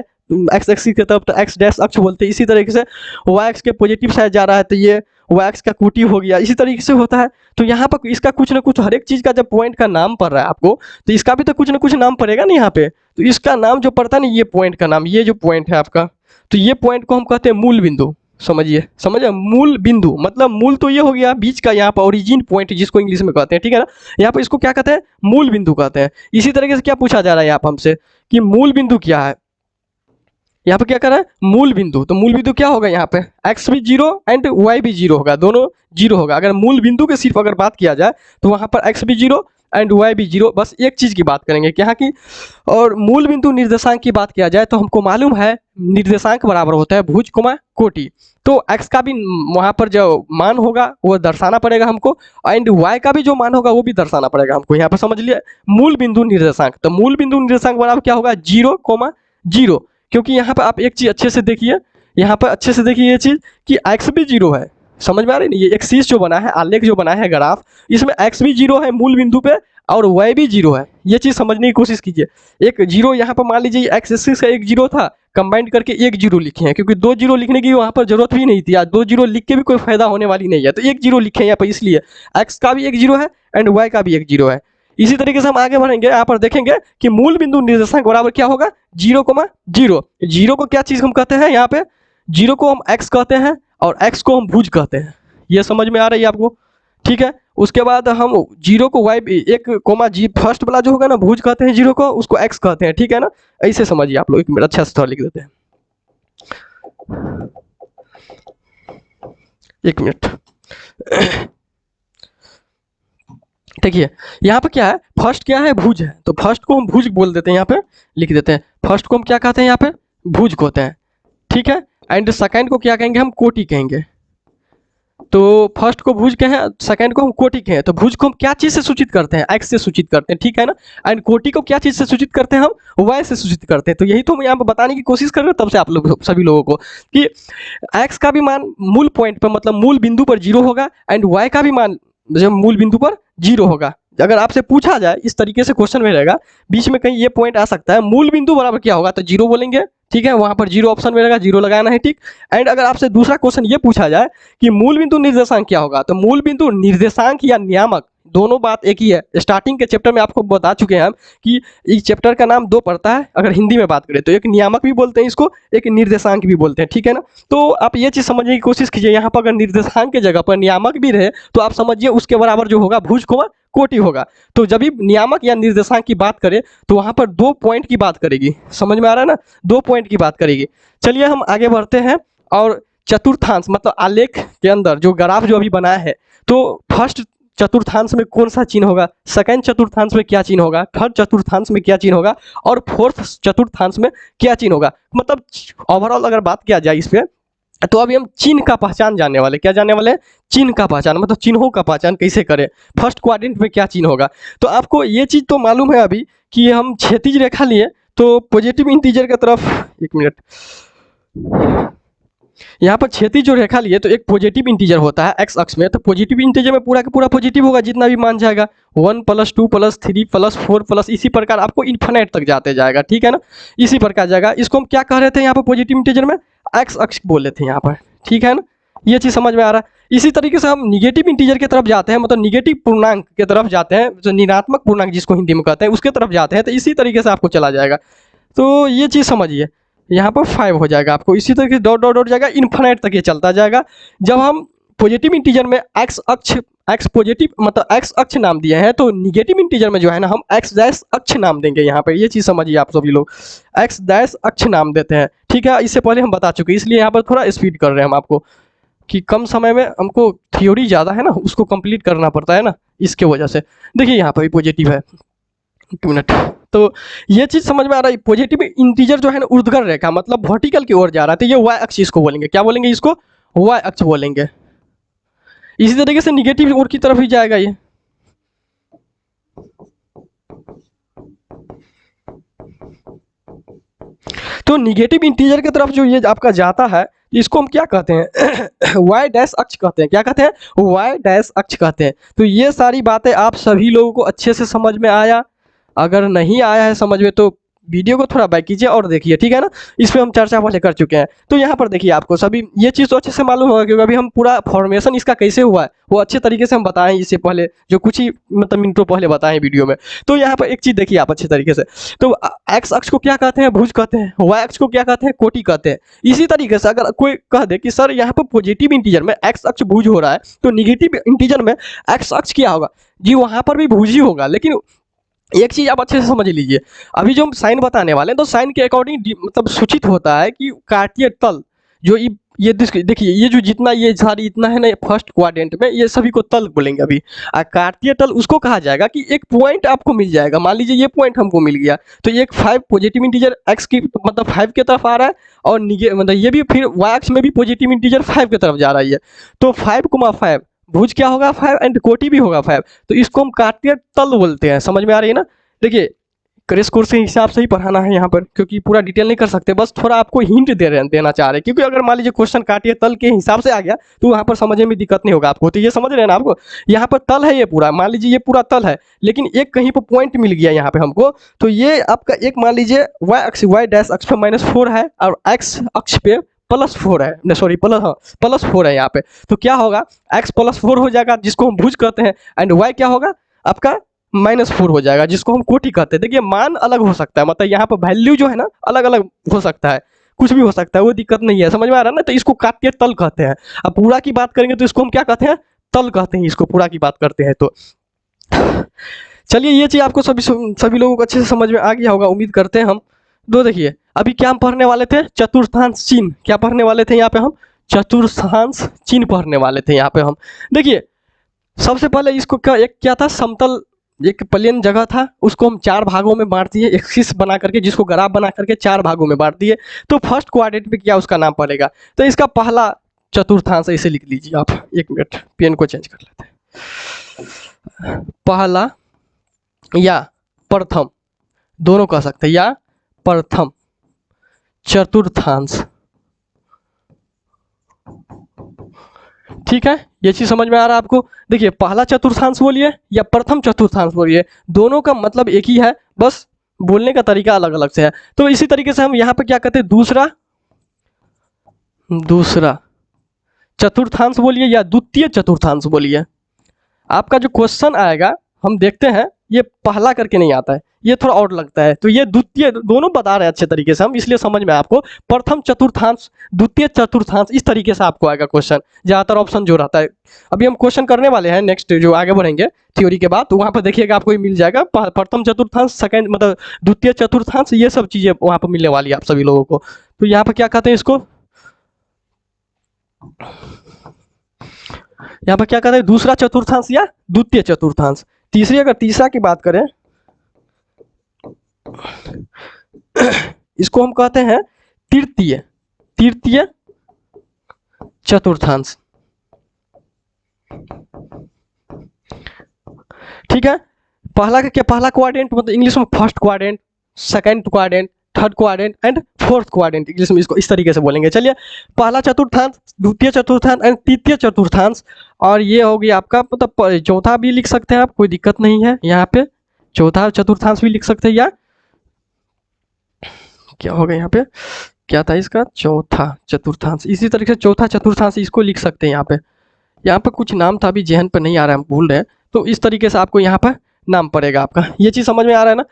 एक्स एक्सिस की तरफ तो एक्स डैश अक्ष बोलते हैं। इसी तरीके से वाई एक्स के पॉजिटिव साइड जा रहा है तो ये वाई एक्स का कोटि हो गया। इसी तरीके से होता है। तो यहाँ पर इसका कुछ ना कुछ हर एक चीज का जब पॉइंट का नाम पड़ रहा है आपको, तो इसका भी तो कुछ ना कुछ नाम पड़ेगा ना यहाँ पे। तो इसका नाम जो पड़ता है ना, ये पॉइंट का नाम, ये जो पॉइंट है आपका, तो ये पॉइंट को हम कहते हैं मूल बिंदु। समझिए, समझे, मूल बिंदु मतलब मूल तो ये हो गया बीच का, यहाँ पर ओरिजिन पॉइंट जिसको इंग्लिश में कहते हैं, ठीक है ना। यहाँ पर इसको क्या कहते हैं, मूल बिंदु कहते हैं। इसी तरीके से क्या पूछा जा रहा है यहाँ पर हमसे कि मूल बिंदु क्या है। यहाँ पे क्या कर रहा है, मूल बिंदु, तो मूल बिंदु क्या होगा यहाँ पे, एक्स भी जीरो एंड वाई भी जीरो होगा, दोनों जीरो होगा। अगर मूल बिंदु के सिर्फ अगर बात किया जाए तो वहाँ पर एक्स भी जीरो एंड वाई भी जीरो, बस एक चीज़ की बात करेंगे कि यहाँ की। और मूल बिंदु निर्देशांक की बात किया जाए तो हमको मालूम है निर्देशांक बराबर होता है भुज कोमा कोटि। तो एक्स का भी वहाँ पर जो मान होगा वो दर्शाना पड़ेगा हमको, एंड वाई का भी जो मान होगा वो भी दर्शाना पड़ेगा हमको। यहाँ पर समझ लिए मूल बिंदु निर्देशांक, तो मूल बिंदु निर्देशांक बराबर क्या होगा, जीरो कोमा जीरो। क्योंकि यहाँ पर आप एक चीज़ अच्छे से देखिए, यहाँ पर अच्छे से देखिए ये चीज़ कि एक्स भी जीरो है, समझ में आ रही है। ये एक्सिस जो बना है, आलेख जो बना है ग्राफ, इसमें एक्स भी जीरो है मूल बिंदु पे और वाई भी जीरो है। ये चीज़ समझने की कोशिश कीजिए। एक जीरो यहाँ पर मान लीजिए एक्स एक्सिस का एक जीरो था, कंबाइंड करके एक जीरो लिखे हैं, क्योंकि दो जीरो लिखने की वहाँ पर जरूरत भी नहीं थी, आज दो जीरो लिख के भी कोई फायदा होने वाली नहीं है, तो एक जीरो लिखे हैं यहाँ पर, इसलिए एक्स का भी एक जीरो है एंड वाई का भी एक जीरो है। इसी तरीके से हम आगे बढ़ेंगे, यहाँ पर देखेंगे कि मूल बिंदु निर्देशांक बराबर क्या होगा, जीरो कोमा जीरो। जीरो को क्या चीज़ हम कहते हैं, यहाँ पे जीरो को हम एक्स कहते हैं और एक्स को हम भुज कहते हैं। ये समझ में आ रही है आपको, ठीक है। उसके बाद हम जीरो को वाई एक कोमा जी फर्स्ट वाला जो होगा ना भुज कहते हैं, जीरो को उसको एक्स कहते हैं, ठीक है ना। ऐसे समझिए आप लोग, एक मिनट अच्छा से थोड़ा लिख देते हैं, एक मिनट। देखिए यहाँ पे क्या है, फर्स्ट क्या है, भुज है, तो फर्स्ट को हम भुज बोल देते हैं, यहाँ पे लिख देते हैं। फर्स्ट को हम क्या कहते हैं, यहाँ पे भुज कहते हैं, ठीक है। एंड सेकंड को क्या कहेंगे, हम कोटि कहेंगे। तो फर्स्ट को भुज कहें, सेकंड को हम कोटि कहें। तो भुज को हम क्या चीज़ से सूचित करते हैं, एक्स से सूचित करते हैं, ठीक है ना। एंड कोटि को क्या चीज़ से सूचित करते हैं, हम वाई से सूचित करते हैं। तो यही तो हम यहाँ पर बताने की कोशिश कर रहे हैं तब से आप लोग सभी लोगों को कि एक्स का भी मान मूल पॉइंट पर मतलब मूल बिंदु पर जीरो होगा एंड वाई का भी मान जब मूल बिंदु पर जीरो होगा। अगर आपसे पूछा जाए इस तरीके से क्वेश्चन में रहेगा, बीच में कहीं ये पॉइंट आ सकता है, मूल बिंदु बराबर क्या होगा, तो जीरो बोलेंगे, ठीक है। वहां पर जीरो ऑप्शन में रहेगा, जीरो लगाना है, ठीक। एंड अगर आपसे दूसरा क्वेश्चन ये पूछा जाए कि मूल बिंदु निर्देशांक क्या होगा, तो मूल बिंदु निर्देशांक या नियामक दोनों बात एक ही है। स्टार्टिंग के चैप्टर में आपको बता चुके हैं हम कि इस चैप्टर का नाम दो पड़ता है, अगर हिंदी में बात करें तो एक नियामक भी बोलते हैं इसको, एक निर्देशांक भी बोलते हैं, ठीक है ना। तो आप ये चीज़ समझने की कोशिश कीजिए, यहाँ पर अगर निर्देशांक की जगह पर नियामक भी रहे तो आप समझिए उसके बराबर जो होगा भुज कोमा कोटि होगा। तो जब भी नियामक या निर्देशांक की बात करें तो वहाँ पर दो पॉइंट की बात करेगी, समझ में आ रहा है ना, दो पॉइंट की बात करेगी। चलिए हम आगे बढ़ते हैं और चतुर्थांश मतलब आलेख के अंदर जो ग्राफ जो अभी बनाया है, तो फर्स्ट चतुर्थांश में कौन सा चिन्ह होगा, सेकंड चतुर्थांश में क्या चिन्ह होगा, थर्ड चतुर्थांश में क्या चिन्ह होगा और फोर्थ चतुर्थांश में क्या चिन्ह होगा। मतलब ओवरऑल अगर बात किया जाए इस पर, तो अभी हम चिन्ह का पहचान जानने वाले, क्या जानने वाले हैं, चिन्ह का पहचान, मतलब चिन्हों का पहचान कैसे करें, फर्स्ट क्वाड्रेंट में क्या चिन्ह होगा। तो आपको ये चीज़ तो मालूम है अभी कि हम क्षैतिज रेखा लिए तो पॉजिटिव इंटीजर की तरफ, एक मिनट, यहाँ पर क्षैतिज जो रेखा लिए तो एक पॉजिटिव इंटीजर होता है एक्स अक्ष में, तो पॉजिटिव इंटीजर में पूरा का पूरा पॉजिटिव होगा, जितना भी मान जाएगा 1 + 2 + 3 + 4 प्लस इसी प्रकार आपको इन्फिनिट तक जाते जाएगा, ठीक है ना, इसी प्रकार जाएगा। इसको हम क्या कह रहे थे यहाँ पर पॉजिटिव इंटीजर में, एक्स अक्ष बोल रहे थे यहाँ पर, ठीक है ना, ये चीज़ समझ में आ रहा है। इसी तरीके से हम निगेटिव इंटीजर की तरफ जाते हैं, मतलब निगेटिव पूर्णांक की तरफ जाते हैं, जो ऋणात्मक पूर्णांक जिसको हिंदी में कहते हैं उसके तरफ जाते हैं, तो इसी तरीके से आपको चला जाएगा। तो ये चीज़ समझिए, यहाँ पर 5 हो जाएगा आपको, इसी तरीके से डॉट डॉट डॉट जाएगा, इन्फिनिट तक ये चलता जाएगा। जब हम पॉजिटिव इंटीजर में एक्स अक्ष, एक्स पॉजिटिव मतलब एक्स अक्ष नाम दिए हैं, तो निगेटिव इंटीजर में जो है ना हम एक्स डैश अक्ष नाम देंगे। यहाँ पर ये चीज़ समझिए आप सभी लोग, एक्स डैश अक्ष नाम देते हैं, ठीक है। इससे पहले हम बता चुके, इसलिए यहाँ पर थोड़ा स्पीड कर रहे हैं हम आपको कि कम समय में हमको थ्योरी ज़्यादा है ना, उसको कंप्लीट करना पड़ता है ना, इसके वजह से। देखिए यहाँ पर भी पॉजिटिव है, एक मिनट, तो ये चीज़ समझ में आ रहा है। पॉजिटिव इंटीजर जो है ना ऊर्ध्वाधर रेखा मतलब वर्टिकल की ओर जा रहा है, तो ये वाई अक्ष इसको बोलेंगे, क्या बोलेंगे इसको, वाई अक्ष बोलेंगे। इसी तरीके से निगेटिव ओर की तरफ ही जाएगा ये, तो निगेटिव इंटीजर की तरफ जो ये आपका जाता है इसको हम क्या कहते हैं वाई डैश अक्ष कहते हैं, क्या कहते हैं, वाई डैश अक्ष कहते हैं। तो ये सारी बातें आप सभी लोगों को अच्छे से समझ में आया, अगर नहीं आया है समझ में तो वीडियो को थोड़ा बैक कीजिए और देखिए, ठीक है ना। इस पे हम चर्चा पहले कर चुके हैं। तो यहाँ पर देखिए आपको सभी ये चीज़ तो अच्छे से मालूम होगा, क्योंकि अभी हम पूरा फॉर्मेशन इसका कैसे हुआ है वो अच्छे तरीके से हम बताएं इससे पहले, जो कुछ ही मतलब मिनटों पहले बताएं वीडियो में। तो यहाँ पर एक चीज़ देखिए आप अच्छे तरीके से, तो एक्स अक्ष को क्या कहते हैं, भुज कहते हैं, वाई अक्ष को क्या कहते हैं, कोटि कहते हैं। इसी तरीके से अगर कोई कह दे कि सर यहाँ पर पॉजिटिव इंटीजर में एक्स अक्ष भुज हो रहा है, तो निगेटिव इंटीजर में एक्स अक्ष क्या होगा, जी वहाँ पर भी भुज ही होगा। लेकिन एक चीज आप अच्छे से समझ लीजिए, अभी जो हम साइन बताने वाले हैं तो साइन के अकॉर्डिंग मतलब सूचित होता है कि कार्तीय तल जो ये देखिए ये जो जितना ये सारी इतना है ना फर्स्ट क्वाड्रेंट में, ये सभी को तल बोलेंगे अभी। कार्तीय तल उसको कहा जाएगा कि एक पॉइंट आपको मिल जाएगा, मान लीजिए ये पॉइंट हमको मिल गया, तो ये 5 पॉजिटिव इंटीजर एक्स की मतलब 5 की तरफ आ रहा है, और मतलब ये भी फिर वाई एक्स में भी पॉजिटिव इंटीजर 5 की तरफ जा रही है। तो 5,5 भुज क्या होगा 5 एंड कोटि भी होगा 5, तो इसको हम कार्तीय तल बोलते हैं। समझ में आ रही है ना। देखिए क्रैश कोर्स के हिसाब से ही पढ़ाना है यहाँ पर, क्योंकि पूरा डिटेल नहीं कर सकते, बस थोड़ा आपको हिंट देना चाह रहे हैं, क्योंकि अगर मान लीजिए क्वेश्चन कार्तीय तल के हिसाब से आ गया तो वहाँ पर समझने में दिक्कत नहीं होगा आपको। तो ये समझ रहे हैं ना आपको, यहाँ पर तल है ये पूरा, मान लीजिए ये पूरा तल है, लेकिन एक कहीं पर पॉइंट मिल गया यहाँ पे हमको, तो ये आपका एक मान लीजिए वाई अक्ष वाई डैश अक्ष पे -4 है और एक्स अक्ष पे +4 है, नहीं सॉरी +4 है यहाँ पे। तो क्या होगा, x +4 हो जाएगा जिसको हम भुज कहते हैं, एंड y क्या होगा आपका -4 हो जाएगा जिसको हम कोटि कहते हैं। देखिए मान अलग हो सकता है, मतलब यहाँ पर वैल्यू जो है ना अलग अलग हो सकता है, कुछ भी हो सकता है, वो दिक्कत नहीं है। समझ में आ रहा है ना। तो इसको कार्तीय तल कहते हैं। अब पूरा की बात करेंगे तो इसको हम क्या कहते हैं, तल कहते हैं, इसको पूरा की बात करते हैं। तो चलिए ये चीज़ आपको सभी लोगों को अच्छे से समझ में आ गया होगा, उम्मीद करते हैं हम। तो देखिए अभी क्या हम पढ़ने वाले थे, चतुर्थांश चिन्ह। क्या पढ़ने वाले थे यहाँ पे हम, चतुर्थांश चिन्ह पढ़ने वाले थे यहाँ पे हम। देखिए सबसे पहले इसको क्या था, समतल एक प्लेन जगह था, उसको हम 4 भागों में बांट दिए, एक्सिस बना करके जिसको ग्राफ बना करके 4 भागों में बांट दिए। तो फर्स्ट क्वाड्रेंट पे क्या उसका नाम पड़ेगा, तो इसका पहला चतुर्थांश ऐसे लिख लीजिए आप। एक मिनट पेन को चेंज कर लेते हैं। पहला या प्रथम दोनों कह सकते हैं, या प्रथम चतुर्थांश, ठीक है। ये चीज समझ में आ रहा है आपको। देखिए पहला चतुर्थांश बोलिए या प्रथम चतुर्थांश बोलिए, दोनों का मतलब एक ही है, बस बोलने का तरीका अलग अलग से है। तो इसी तरीके से हम यहाँ पे क्या कहते हैं, दूसरा चतुर्थांश बोलिए या द्वितीय चतुर्थांश बोलिए। आपका जो क्वेश्चन आएगा हम देखते हैं, ये पहला करके नहीं आता है, ये थोड़ा और लगता है, तो ये द्वितीय दोनों बता रहे हैं अच्छे तरीके से हम, इसलिए समझ में आपको प्रथम चतुर्थांश द्वितीय चतुर्थांश इस तरीके से आपको आएगा क्वेश्चन, ज़्यादातर ऑप्शन जो रहता है। अभी हम क्वेश्चन करने वाले हैं नेक्स्ट जो आगे बढ़ेंगे थ्योरी के बाद, तो वहाँ पर देखिएगा आपको मिल जाएगा प्रथम चतुर्थांश, सेकेंड मतलब द्वितीय चतुर्थांश, ये सब चीज़ें वहाँ पर मिलने वाली है आप सभी लोगों को। तो यहाँ पर क्या कहते हैं इसको, यहाँ पर क्या कहते हैं, दूसरा चतुर्थांश या द्वितीय चतुर्थांश। अगर तीसरा की बात करें इसको हम कहते हैं तृतीय चतुर्थांश, ठीक है। पहला का क्या, पहला क्वाड्रेंट मतलब इंग्लिश में first quadrant, second quadrant, third quadrant and fourth quadrant, English में इसको इस तरीके से बोलेंगे। चलिए पहला चतुर्थांश, द्वितीय चतुर्थांश एंड तृतीय चतुर्थांश, और ये हो गया आपका मतलब चौथा भी लिख सकते हैं आप, कोई दिक्कत नहीं है। यहाँ पे चौथा चतुर्थांश भी लिख सकते हैं, या क्या होगा यहाँ पे, क्या था इसका, चौथा चतुर्थांश। इसी तरीके से चौथा चतुर्थांश इसको लिख सकते हैं। यहाँ पे कुछ नाम था अभी जहन पर नहीं आ रहा है, हम भूल रहे हैं, तो इस तरीके से आपको यहाँ पर नाम पड़ेगा आपका। ये चीज़ समझ में आ रहा है ना।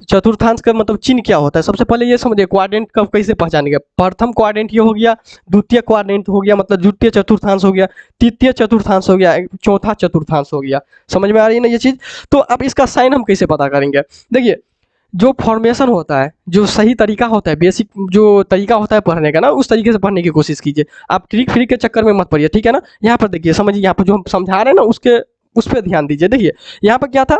चतुर्थांश का मतलब चिन्ह क्या होता है, सबसे पहले ये समझिए क्वाड्रेंट कब कैसे पहचानेंगे। प्रथम क्वाड्रेंट ये हो गया, द्वितीय क्वाड्रेंट हो गया मतलब द्वितीय चतुर्थांश हो गया, तृतीय चतुर्थांश हो गया, चौथा चतुर्थांश हो गया। समझ में आ रही है ना ये चीज़। तो अब इसका साइन हम कैसे पता करेंगे, देखिए जो फॉर्मेशन होता है, जो सही तरीका होता है, बेसिक जो तरीका होता है पढ़ने का ना, उस तरीके से पढ़ने की कोशिश कीजिए। आप ट्रिक फ्री के चक्कर में मत पड़िए, ठीक है ना। यहाँ पर देखिए समझिए, यहाँ पर जो हम समझा रहे हैं ना उस पर ध्यान दीजिए। देखिए यहाँ पर क्या था,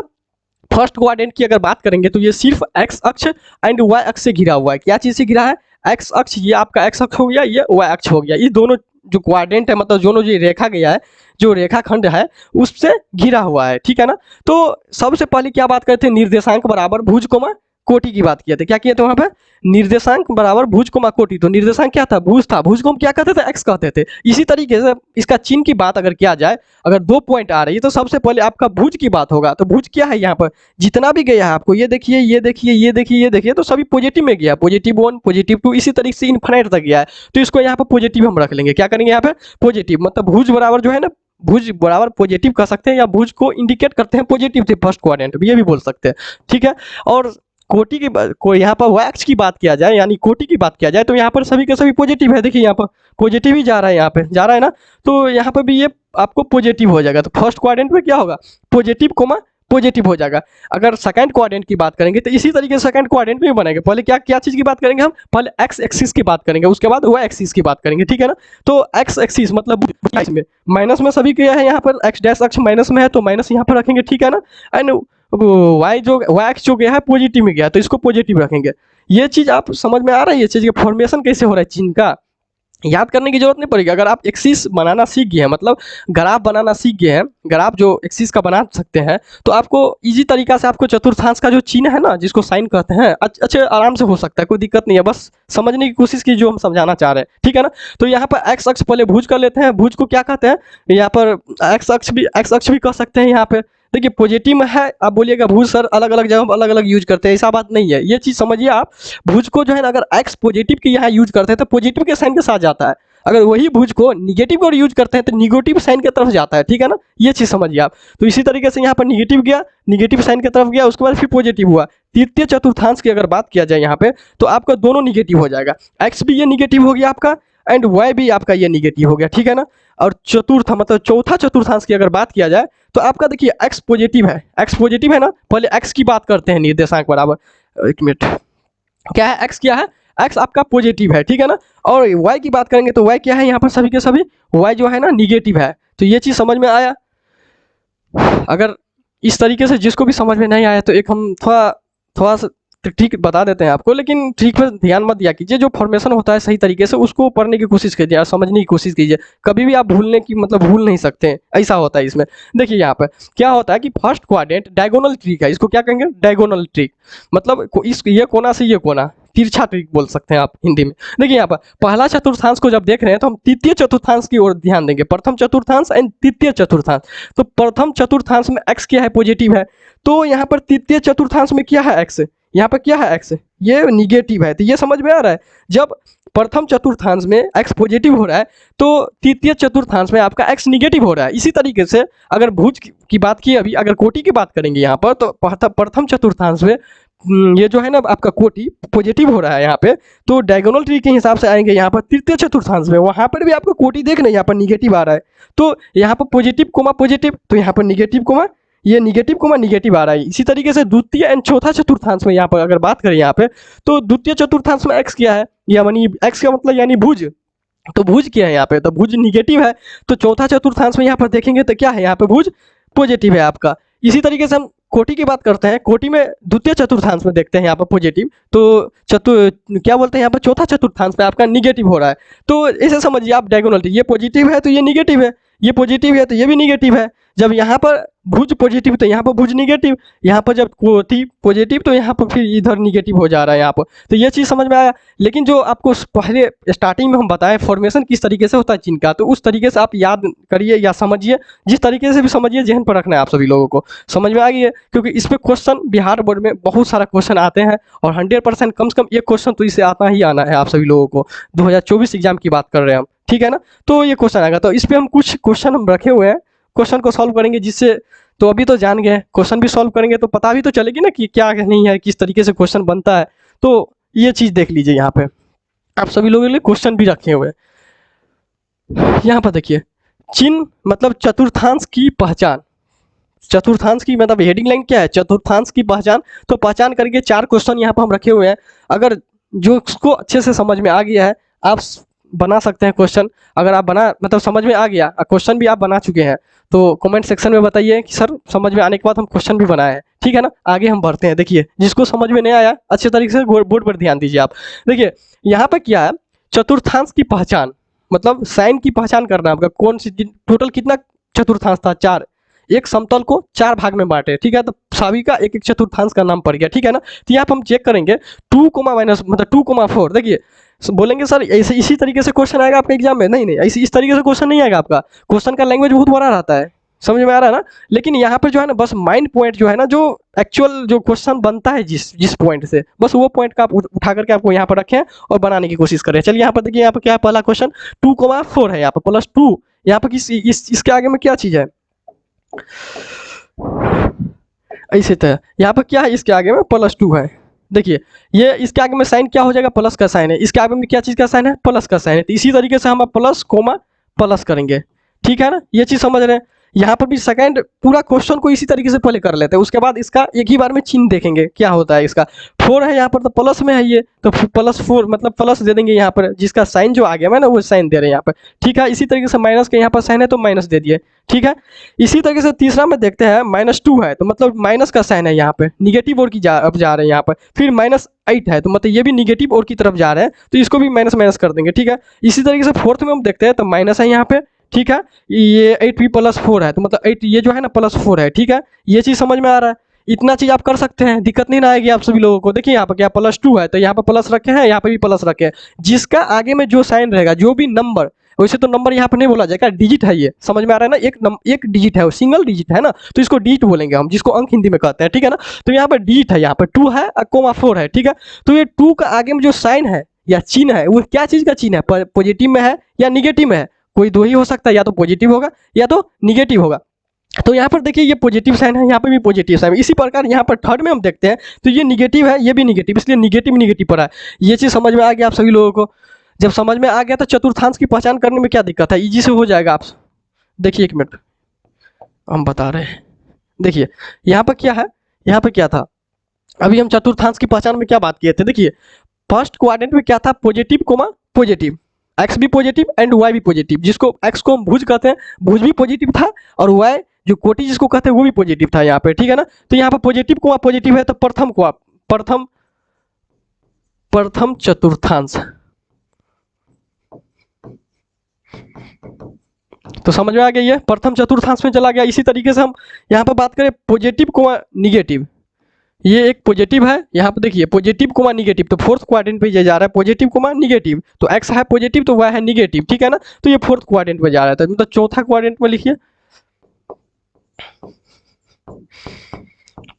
फर्स्ट क्वाड्रेंट की अगर बात करेंगे तो ये सिर्फ एक्स अक्ष एंड वाई अक्ष से घिरा हुआ है। क्या चीज़ से घिरा है, एक्स अक्ष, ये आपका एक्स अक्ष हो गया, ये वाई अक्ष हो गया। ये दोनों जो क्वाड्रेंट है मतलब दोनों जो रेखा गया है, जो रेखाखंड है उससे घिरा हुआ है, ठीक है ना। तो सबसे पहले क्या बात करते हैं, निर्देशांक बराबर भुज कोमा कोटि की बात किए थे। क्या किए थे वहाँ पे? निर्देशांक बराबर भुज कोमा कोटि। तो निर्देशांक क्या था? भुज था। भुज को हम क्या कहते थे? एक्स कहते थे। इसी तरीके से इसका चिन्ह की बात अगर किया जाए, अगर 2 पॉइंट आ रही है तो सबसे पहले आपका भुज की बात होगा। तो भुज क्या है यहाँ पर? जितना भी गया है आपको, ये देखिए, ये देखिए, ये देखिए, ये देखिए, तो सभी पॉजिटिव में गया। पॉजिटिव 1, पॉजिटिव 2, इसी तरीके से इनफिनिट तक गया है। तो इसको यहाँ पर पॉजिटिव हम रख लेंगे। क्या करेंगे यहाँ पे? पॉजिटिव। मतलब भुज बराबर जो है ना, भुज बराबर पॉजिटिव कह सकते हैं, या भुज को इंडिकेट करते हैं पॉजिटिव थे फर्स्ट क्वाड्रेंट, ये भी बोल सकते हैं। ठीक है। और कोटि की को यहाँ पर वैक्स की बात किया जाए, यानी कोटि की बात किया जाए, तो यहाँ पर सभी के सभी पॉजिटिव है। देखिए यहाँ पर पॉजिटिव ही जा रहा है, यहाँ पे जा रहा है ना, तो यहाँ पर भी ये आपको पॉजिटिव हो जाएगा। तो फर्स्ट क्वाड्रेंट में क्या होगा? पॉजिटिव कोमा पॉजिटिव हो जाएगा। अगर सेकंड क्वाड्रेंट की बात करेंगे तो इसी तरीके से सेकंड क्वाड्रेंट में भी बनेगा। पहले क्या क्या चीज़ की बात करेंगे हम? पहले एक्स एक्सिस की बात करेंगे, उसके बाद वाई एक्सिस की बात करेंगे। ठीक है ना। तो एक्स एक्सिस मतलब में माइनस में सभी क्या है, यहाँ पर एक्स डैश अक्ष माइनस में है तो माइनस यहाँ पर रखेंगे। ठीक है ना। एंड वाई जो वाई एक्स जो गया है पॉजिटिव में गया, तो इसको पॉजिटिव रखेंगे। ये चीज़ आप समझ में आ रहा है? ये चीज़ का फॉर्मेशन कैसे हो रहा है चिन्ह का, याद करने की जरूरत नहीं पड़ेगी। अगर आप एक्सिस बनाना सीख गए हैं, मतलब ग्राफ बनाना सीख गए हैं, ग्राफ जो एक्सिस का बना सकते हैं, तो आपको इजी तरीका से आपको चतुर्थांश का जो चिन्ह है ना, जिसको साइन कहते हैं, अच्छे आराम से हो सकता है, कोई दिक्कत नहीं है। बस समझने की कोशिश की जो हम समझाना चाह रहे हैं। ठीक है ना। तो यहाँ पर एक्स अक्ष पहले भुज कर लेते हैं। भुज को क्या कहते हैं? यहाँ पर एक्स अक्ष भी कह सकते हैं। यहाँ पे देखिए पॉजिटिव में है, आप बोलिएगा भुज सर अलग अलग जगह अलग अलग यूज करते हैं, ऐसा बात नहीं है। ये चीज़ समझिए आप। भुज को जो है ना, अगर एक्स पॉजिटिव के यहाँ यूज करते हैं तो पॉजिटिव के साइन के साथ जाता है। अगर वही भुज को निगेटिव को यूज करते हैं तो निगेटिव साइन की तरफ जाता है। ठीक है ना। ये चीज़ समझिए आप। तो इसी तरीके से यहाँ पर निगेटिव गया, निगेटिव साइन की तरफ गया, उसके बाद फिर पॉजिटिव हुआ। तृतीय चतुर्थांश की अगर बात किया जाए यहाँ पे, तो आपका दोनों निगेटिव हो जाएगा। एक्स भी ये निगेटिव हो गया आपका, एंड वाई भी आपका ये निगेटिव हो गया। ठीक है ना। और चतुर्थ मतलब चौथा चतुर्थांश की अगर बात किया जाए, तो आपका देखिए एक्स पॉजिटिव है। एक्स पॉजिटिव है ना। पहले एक्स की बात करते हैं, निर्देशांक बराबर, एक मिनट, क्या है एक्स? क्या है? एक्स आपका पॉजिटिव है। ठीक है ना। और वाई की बात करेंगे तो वाई क्या है? यहाँ पर सभी के सभी वाई जो है ना निगेटिव है। तो ये चीज़ समझ में आया। अगर इस तरीके से जिसको भी समझ में नहीं आया तो एक हम थोड़ा थोड़ा सा ठीक बता देते हैं आपको, लेकिन ठीक पर ध्यान मत दिया कीजिए। जो फॉर्मेशन होता है सही तरीके से उसको पढ़ने की कोशिश कीजिए और समझने की कोशिश कीजिए। कभी भी आप भूलने की मतलब भूल नहीं सकते हैं, ऐसा होता है इसमें। देखिए यहाँ पर क्या होता है कि फर्स्ट क्वाड्रेंट डायगोनल ट्रिक है। इसको क्या कहेंगे? Diagonal trick. मतलब इस ये कोना से ये कोना, तिरछा ट्रिक बोल सकते हैं आप हिंदी में। देखिए यहाँ पर पहला चतुर्थांश को जब देख रहे हैं तो हम तृतीय चतुर्थांश की ओर ध्यान देंगे। प्रथम चतुर्थांश एंड तृतीय चतुर्थांश। तो प्रथम चतुर्थांश में एक्स क्या है? पॉजिटिव है। तो यहाँ पर तृतीय चतुर्थांश में क्या है? एक्स। यहाँ पर क्या है? एक्स, ये निगेटिव है। तो ये समझ में आ रहा है। जब प्रथम चतुर्थांश में एक्स पॉजिटिव हो रहा है तो तृतीय चतुर्थांश में आपका एक्स निगेटिव हो रहा है। इसी तरीके से अगर भुज की बात की, अभी अगर कोटि की बात करेंगे यहाँ पर, तो प्रथम चतुर्थांश में ये जो है ना आपका कोटि पॉजिटिव हो रहा है यहाँ पे, तो डायगोनल ट्री के हिसाब से आएंगे यहाँ पर तृतीय चतुर्थांश में, वहाँ पर भी आपको कोटि देखना यहाँ पर निगेटिव आ रहा है। तो यहाँ पर पॉजिटिव कोमा पॉजिटिव, तो यहाँ पर निगेटिव कोमा ये निगेटिव कोमा निगेटिव आ रहा है। इसी तरीके से द्वितीय एंड चौथा चतुर्थांश में यहाँ पर अगर बात करें यहाँ पे, तो द्वितीय चतुर्थांश में एक्स क्या है? यानी एक्स का मतलब यानी भुज। तो भुज क्या है यहाँ पे? तो भुज निगेटिव है। तो चौथा चतुर्थांश में यहाँ पर देखेंगे तो क्या है? यहाँ पे भुज पॉजिटिव है आपका। इसी तरीके से हम कोटि की बात करते हैं। कोटि में द्वितीय चतुर्थांश में देखते हैं यहाँ पर पॉजिटिव, तो क्या बोलते हैं यहाँ पर चौथा चतुर्थांश में आपका निगेटिव हो रहा है। तो ऐसे समझिए आप डायगोनल, ये पॉजिटिव है तो ये निगेटिव है, ये पॉजिटिव है तो ये भी निगेटिव है। जब यहाँ पर भुज पॉजिटिव तो यहाँ पर भुज निगेटिव, यहाँ पर जब कोटि पॉजिटिव तो यहाँ पर फिर इधर निगेटिव हो जा रहा है यहाँ पर। तो ये चीज़ समझ में आया। लेकिन जो आपको पहले स्टार्टिंग में हम बताएं फॉर्मेशन किस तरीके से होता है चिन्ह का, तो उस तरीके से आप याद करिए या समझिए, जिस तरीके से भी समझिए, जहन पर रखना है आप सभी लोगों को। समझ में आ गई है? क्योंकि इस पर क्वेश्चन बिहार बोर्ड में बहुत सारा क्वेश्चन आते हैं और 100% कम से कम एक क्वेश्चन तो इससे आता ही आना है आप सभी लोगों को। 2024 एग्जाम की बात कर रहे हैं हम। ठीक है ना। तो ये क्वेश्चन आएगा, तो इस पर हम कुछ क्वेश्चन हम रखे हुए हैं, क्वेश्चन को सॉल्व करेंगे, जिससे तो अभी तो जान गए, क्वेश्चन भी सॉल्व करेंगे तो पता भी तो चलेगी ना कि क्या नहीं है, किस तरीके से क्वेश्चन बनता है। तो ये चीज़ देख लीजिए यहाँ पे, आप सभी लोगों के लिए क्वेश्चन भी रखे हुए हैं। यहाँ पर देखिए चिन्ह मतलब चतुर्थांश की पहचान। चतुर्थांश की मतलब हेडिंग लाइन क्या है? चतुर्थांश की पहचान। तो पहचान करके 4 क्वेश्चन यहाँ पर हम रखे हुए हैं। अगर जो उसको अच्छे से समझ में आ गया है, आप बना सकते हैं क्वेश्चन। अगर आप बना मतलब समझ में आ गया, क्वेश्चन भी आप बना चुके हैं, तो कमेंट सेक्शन में बताइए कि सर समझ में आने के बाद हम क्वेश्चन भी बनाए हैं। ठीक है ना। आगे हम बढ़ते हैं। देखिए जिसको समझ में नहीं आया अच्छे तरीके से बोर्ड पर ध्यान दीजिए आप। देखिए यहाँ पर क्या है? चतुर्थांश की पहचान मतलब साइन की पहचान करना है आपका। कौन सी टोटल कितना चतुर्थांश था? 4। एक समतल को 4 भाग में बांटे, ठीक है, तो सभी का एक एक चतुर्थांश का नाम पड़ गया, ठीक है ना। तो यहाँ पर हम चेक करेंगे 2 माइनस मतलब 2,4, देखिए बोलेंगे सर ऐसे इसी तरीके से क्वेश्चन आएगा आपके एग्जाम में, नहीं नहीं ऐसे इस तरीके से क्वेश्चन नहीं आएगा आपका, क्वेश्चन का लैंग्वेज बहुत बड़ा रहता है, समझ में आ रहा है ना। लेकिन यहाँ पर जो है ना बस माइंड पॉइंट जो है ना, जो एक्चुअल जो क्वेश्चन बनता है जिस पॉइंट से, बस वो पॉइंट का आप उठा करके आपको यहाँ पर रखें और बनाने की कोशिश करें। चलिए यहाँ पर देखिए, यहाँ पर क्या है, पहला क्वेश्चन 2,4 है, यहाँ पर +2, यहाँ पर किस इसके आगे में क्या चीज़ है, ऐसे तो यहाँ पर क्या है, इसके आगे में +2 है, देखिए ये इसके आगे में साइन क्या हो जाएगा, प्लस का साइन है, इसके आगे में क्या चीज़ का साइन है, प्लस का साइन है। तो इसी तरीके से हम प्लस कोमा प्लस करेंगे, ठीक है ना, ये चीज़ समझ रहे हैं। यहाँ पर भी सेकंड पूरा क्वेश्चन को इसी तरीके से पहले कर लेते हैं, उसके बाद इसका एक ही बार में चिन्ह देखेंगे क्या होता है। इसका 4 है यहाँ पर, तो प्लस में है ये, तो +4 मतलब प्लस दे देंगे यहाँ पर, जिसका साइन जो आ गया है ना वो साइन दे रहे हैं यहाँ पर, ठीक है। इसी तरीके से माइनस का यहाँ पर साइन है तो माइनस दे दिए, ठीक है। इसी तरीके से तीसरा में देखते हैं -2 है, तो मतलब माइनस का साइन है यहाँ पे, निगेटिव ओर की अब जा रहे हैं यहाँ पर। फिर -8 है, तो मतलब ये भी निगेटिव ओर की तरफ जा रहे हैं, तो इसको भी माइनस माइनस कर देंगे, ठीक है। इसी तरीके से फोर्थ में हम देखते हैं तो माइनस है यहाँ पे, ठीक है। ये 8 भी +4 है, तो मतलब 8 ये जो है ना +4 है, ठीक है। ये चीज़ समझ में आ रहा है, इतना चीज़ आप कर सकते हैं, दिक्कत नहीं ना आएगी आप सभी लोगों को। देखिए यहाँ पर क्या +2 है, तो यहाँ पर प्लस रखे हैं, यहाँ पे भी प्लस रखे हैं, जिसका आगे में जो साइन रहेगा, जो भी नंबर, वैसे तो नंबर यहाँ पर नहीं बोला जाएगा, डिजिट है ये, समझ में आ रहा है ना, एक डिजिट है, वो सिंगल डिजिट है ना, तो इसको डिजिट बोलेंगे हम, जिसको अंक हिंदी में कहते हैं, ठीक है ना। तो यहाँ पर डिजिट है, यहाँ पर 2 है और 4 है, ठीक है। तो ये 2 का आगे में जो साइन है या चिन्ह है, वो क्या चीज़ का चिन्ह है, पॉजिटिव में है या निगेटिव में है, कोई दो ही हो सकता है, या तो पॉजिटिव होगा या तो निगेटिव होगा। तो यहाँ पर देखिए ये पॉजिटिव साइन है, यहाँ पे भी पॉजिटिव साइन है। इसी प्रकार यहाँ पर थर्ड में हम देखते हैं तो ये निगेटिव है, ये भी निगेटिव, इसलिए निगेटिव निगेटिव पर है। ये चीज़ समझ में आ गया आप सभी लोगों को। जब समझ में आ गया तो चतुर्थांश की पहचान करने में क्या दिक्कत है, इजी से हो जाएगा। आप देखिए 1 मिनट हम बता रहे हैं। देखिए यहाँ पर क्या है, यहाँ पर क्या था, अभी हम चतुर्थांश की पहचान में क्या बात किए थे। देखिए फर्स्ट क्वाड्रेंट में क्या था, पॉजिटिव कोमा पॉजिटिव, एक्स भी पॉजिटिव एंड वाई भी पॉजिटिव, जिसको एक्स को हम भुज कहते हैं, भुज भी पॉजिटिव था, और वाई जो कोटि जिसको कहते हैं वो भी पॉजिटिव था यहाँ पे, ठीक है ना। तो यहाँ पर पॉजिटिव को पॉजिटिव है, तो प्रथम चतुर्थांश, तो समझ में आ गया, ये प्रथम चतुर्थांश में चला गया। इसी तरीके से हम यहाँ पर बात करें पॉजिटिव को निगेटिव, ये एक पॉजिटिव है, यहाँ पे देखिए पॉजिटिव कोमा निगेटिव, तो फोर्थ क्वाड्रेंट पे जा रहा है पॉजिटिव कोमा निगेटिव, तो एक्स है पॉजिटिव तो वाई है निगेटिव, ठीक है ना। तो ये फोर्थ क्वाड्रेंट पे जा रहा है, तो मतलब चौथा क्वाड्रेंट में लिखिए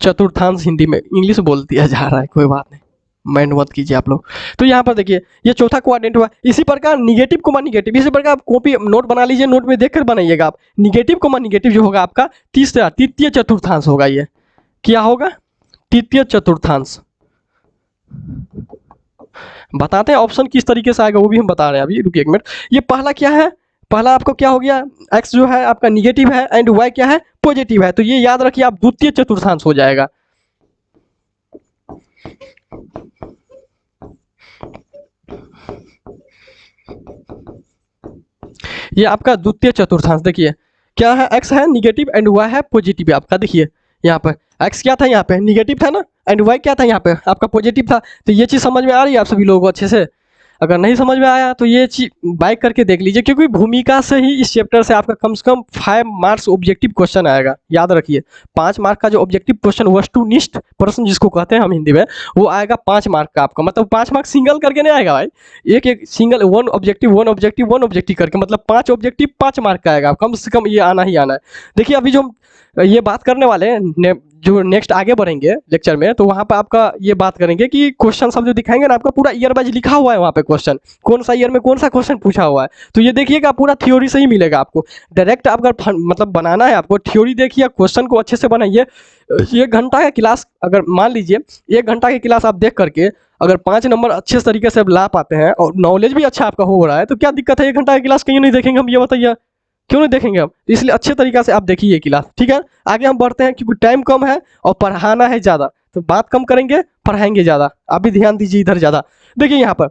चतुर्थांश, हिंदी में इंग्लिश बोल दिया जा रहा है, कोई बात नहीं, माइंड मत कीजिए आप लोग। तो यहाँ पर देखिए ये चौथा क्वाड्रेंट हुआ। इसी प्रकार निगेटिव कोमा निगेटिव, इसी प्रकार आप कॉपी नोट बना लीजिए, नोट में देखकर बनाइएगा आप। निगेटिव कोमा निगेटिव जो होगा आपका तृतीय चतुर्थांश होगा, ये क्या होगा, तृतीय चतुर्थांश। बताते हैं ऑप्शन किस तरीके से आएगा, वो भी हम बता रहे हैं अभी, रुकिए 1 मिनट। ये पहला क्या है, पहला आपको क्या हो गया, एक्स जो है आपका निगेटिव है एंड वाई क्या है पॉजिटिव है, तो ये याद रखिए आप द्वितीय चतुर्थांश हो जाएगा। ये आपका द्वितीय चतुर्थांश, देखिए क्या है, एक्स है निगेटिव एंड वाई है पॉजिटिव, आपका देखिए यहाँ पर एक्स क्या था, यहाँ पे निगेटिव था ना, एंड वाई क्या था यहाँ पे आपका पॉजिटिव था। तो ये चीज़ समझ में आ रही है आप सभी लोगों को अच्छे से। अगर नहीं समझ में आया तो ये चीज बाइक करके देख लीजिए, क्योंकि भूमिका से ही इस चैप्टर से आपका कम से कम 5 मार्क्स ऑब्जेक्टिव क्वेश्चन आएगा, याद रखिए। 5 मार्क का जो ऑब्जेक्टिव क्वेश्चन वस्तुनिष्ठ प्रश्न जिसको कहते हैं हम हिंदी में, वो आएगा 5 मार्क का आपका, मतलब 5 मार्क सिंगल करके नहीं आएगा भाई, एक सिंगल वन ऑब्जेक्टिव करके, मतलब 5 ऑब्जेक्टिव 5 मार्क का आएगा, कम से कम ये आना ही आना है। देखिए अभी जो हम ये बात करने वाले हैं, जो नेक्स्ट आगे बढ़ेंगे लेक्चर में, तो वहाँ पे आपका ये बात करेंगे कि क्वेश्चन सब जो दिखाएंगे ना, आपका पूरा ईयर वाइज लिखा हुआ है वहाँ पे क्वेश्चन, कौन सा ईयर में कौन सा क्वेश्चन पूछा हुआ है। तो ये देखिएगा पूरा थ्योरी से ही मिलेगा आपको, डायरेक्ट अगर मतलब बनाना है आपको, थ्योरी देखिए, क्वेश्चन को अच्छे से बनाइए। 1 घंटा का क्लास, अगर मान लीजिए 1 घंटा की क्लास आप देख करके अगर 5 नंबर अच्छे तरीके से ला पाते हैं और नॉलेज भी अच्छा आपका हो रहा है, तो क्या दिक्कत है 1 घंटा की क्लास क्यों नहीं देखेंगे हम, ये बताइए क्यों नहीं देखेंगे हम। इसलिए अच्छे तरीके से आप देखिए ये क्लास, ठीक है। आगे हम बढ़ते हैं, क्योंकि टाइम कम है और पढ़ाना है ज़्यादा, तो बात कम करेंगे, पढ़ाएंगे ज़्यादा। आप भी ध्यान दीजिए इधर ज़्यादा। देखिए यहाँ पर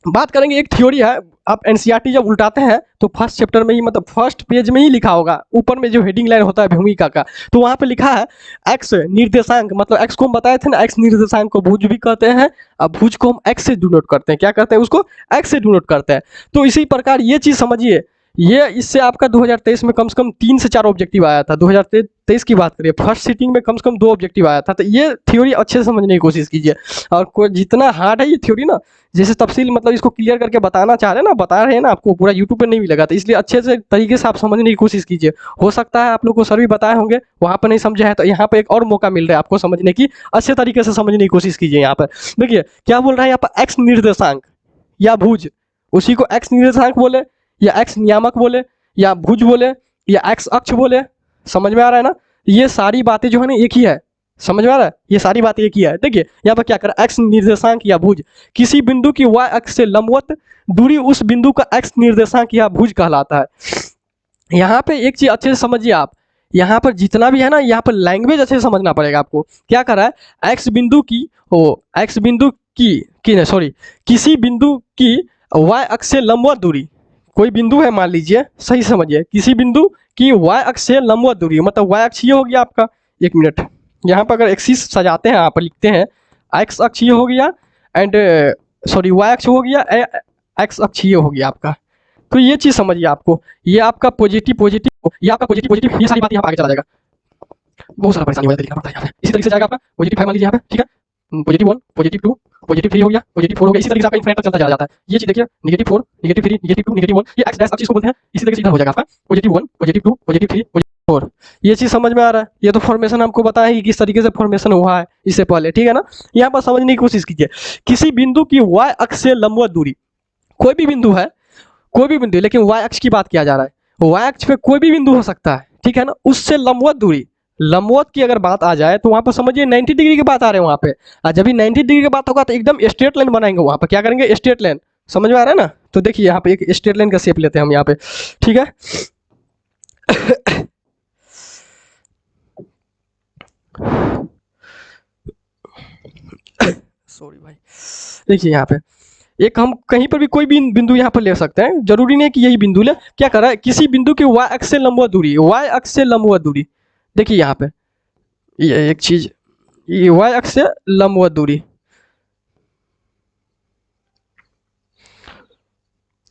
बात करेंगे, एक थ्योरी है, आप एनसीईआरटी जब उल्टाते हैं तो फर्स्ट चैप्टर में ही, मतलब फर्स्ट पेज में ही लिखा होगा, ऊपर में जो हेडिंग लाइन होता है भूमिका का, तो वहाँ पे लिखा है एक्स निर्देशांक, मतलब एक्स को हम बताए थे ना, एक्स निर्देशांक को भुज भी कहते हैं, अब भुज को हम एक्स से डिनोट करते हैं, क्या करते हैं उसको, एक्स से डिनोट करते हैं। तो इसी प्रकार ये चीज़ समझिए, ये इससे आपका 2023 में कम से कम 3 से 4 ऑब्जेक्टिव आया था, 2023 2023 की बात करिए, फर्स्ट सीटिंग में कम से कम 2 ऑब्जेक्टिव आया था। तो ये थ्योरी अच्छे से समझने की कोशिश कीजिए। और कोई जितना हार्ड है ये थ्योरी ना, जैसे तफसील मतलब इसको क्लियर करके बताना चाह रहे हैं ना, बता रहे हैं ना आपको, पूरा यूट्यूब पे नहीं मिलेगा। तो इसलिए अच्छे से तरीके से आप समझने की कोशिश कीजिए। हो सकता है आप लोग को सर भी बताए होंगे, वहाँ पर नहीं समझे हैं, तो यहाँ पे एक और मौका मिल रहा है आपको समझने की। अच्छे तरीके से समझने की कोशिश कीजिए। यहाँ पर देखिए क्या बोल रहा है यहाँ पर, एक्स निर्देशांक या भुज, उसी को एक्स निर्देशांक बोले या एक्स नियामक बोले या भुज बोले या एक्स अक्ष बोले, समझ में आ रहा है ना। ये सारी बातें जो है ना एक ही है, समझ में आ रहा है, ये सारी बातें एक ही है। देखिए यहाँ पर क्या कर रहा है, एक्स निर्देशांक या भुज, किसी बिंदु की वाई अक्ष से लंबवत दूरी उस बिंदु का एक्स निर्देशांक या भुज कहलाता है। यहाँ पे एक चीज अच्छे से समझिए आप, यहाँ पर जितना भी है ना, यहाँ पर लैंग्वेज अच्छे से समझना पड़ेगा आपको। क्या कर रहा है, एक्स बिंदु की एक्स बिंदु की नहीं सॉरी, किसी बिंदु की वाई अक्ष से लंबवत दूरी, कोई बिंदु है मान लीजिए, सही समझिए, किसी बिंदु की वाई अक्ष से लंबवत दूरी, मतलब वाई अक्ष ये हो गया आपका, एक मिनट, यहाँ पर अगर एक्सिस सजाते हैं, यहाँ पर लिखते हैं एक्स अक्ष ये हो गया एंड सॉरी वाई अक्ष हो गया, एक्स अक्ष ये हो गया आपका। तो ये चीज समझिए आपको, ये आपका पॉजिटिव, ये आपका पॉजिटिव, ये सारी बात यहाँ पर आगे चला जाएगा। बहुत सारा परेशानी हो जाता है यहाँ पर, इसी तरीके से जाएगा आपका पॉजिटिव 5 मान लीजिए यहाँ पे, ठीक है, पॉजिटिव 1, पॉजिटिव 2, पॉजिटिव 3 हो गया, पॉजिटिव 4 हो गया, इसी तरीके से आपका इन्फिनिट तक चलता चला जाता है। ये चीज देखिए, नेगेटिव 4, नेगेटिव 3, नेगेटिव 2, नेगेटिव 1, ये एक्स डैश अक्ष को बोलते हैं। इसी तरीके से इधर हो जाएगा आपका पॉजिटिव 1, पॉजिटिव 2, पॉजिटिव 3, पॉजिटिव 4। ये चीज समझ में आ रहा है। ये तो फॉर्मेशन हमको बताया कि किस तरीके से फॉर्मेशन हुआ है इससे पहले, ठीक है ना। यहाँ पर समझने की कोशिश कीजिए, किसी बिंदु की वाई अक्ष से लंबवत दूरी, कोई भी बिंदु है, कोई भी बिंदु, लेकिन वाई अक्ष की बात किया जा रहा है, वाई अक्ष पे कोई भी बिंदु हो सकता है, ठीक है ना, उससे लंबवत दूरी, लंबवत की अगर बात आ जाए तो वहां पर समझिए 90 डिग्री की बात आ रहे हैं वहां पे। और जब भी 90 डिग्री की बात होगा तो एकदम स्ट्रेट लाइन बनाएंगे, वहां पर क्या करेंगे, स्ट्रेट लाइन, समझ में आ रहा है ना। तो देखिए यहाँ पे एक स्ट्रेट लाइन का शेप लेते हैं हम यहाँ पे, ठीक है। सॉरी भाई, देखिए यहाँ पे एक हम कहीं पर भी कोई भी बिंदु यहाँ पर ले सकते हैं, जरूरी नहीं कि यही बिंदु ले। क्या कर रहा है, किसी बिंदु की वाई अक्ष से लंबवत दूरी, वाई अक्ष से लंबवत दूरी, देखिए यहाँ पे ये एक चीज, ये वाई अक्ष से लंबवत दूरी,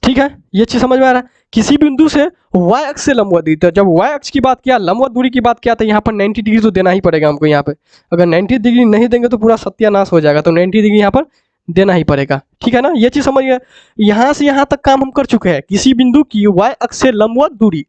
ठीक है, ये चीज समझ में आ रहा है। किसी बिंदु से वाई अक्ष से लंबवत दूरी, तो जब वाई अक्ष की बात किया, लंबवत दूरी की बात किया, तो यहाँ पर 90 डिग्री तो देना ही पड़ेगा हमको यहाँ पे। अगर 90 डिग्री नहीं देंगे तो पूरा सत्यानाश हो जाएगा, तो 90 डिग्री यहाँ पर देना ही पड़ेगा, ठीक है ना। ये चीज समझिए, यहाँ से यहाँ तक काम हम कर चुके हैं। किसी बिंदु की वाई अक्ष से लंबवत दूरी,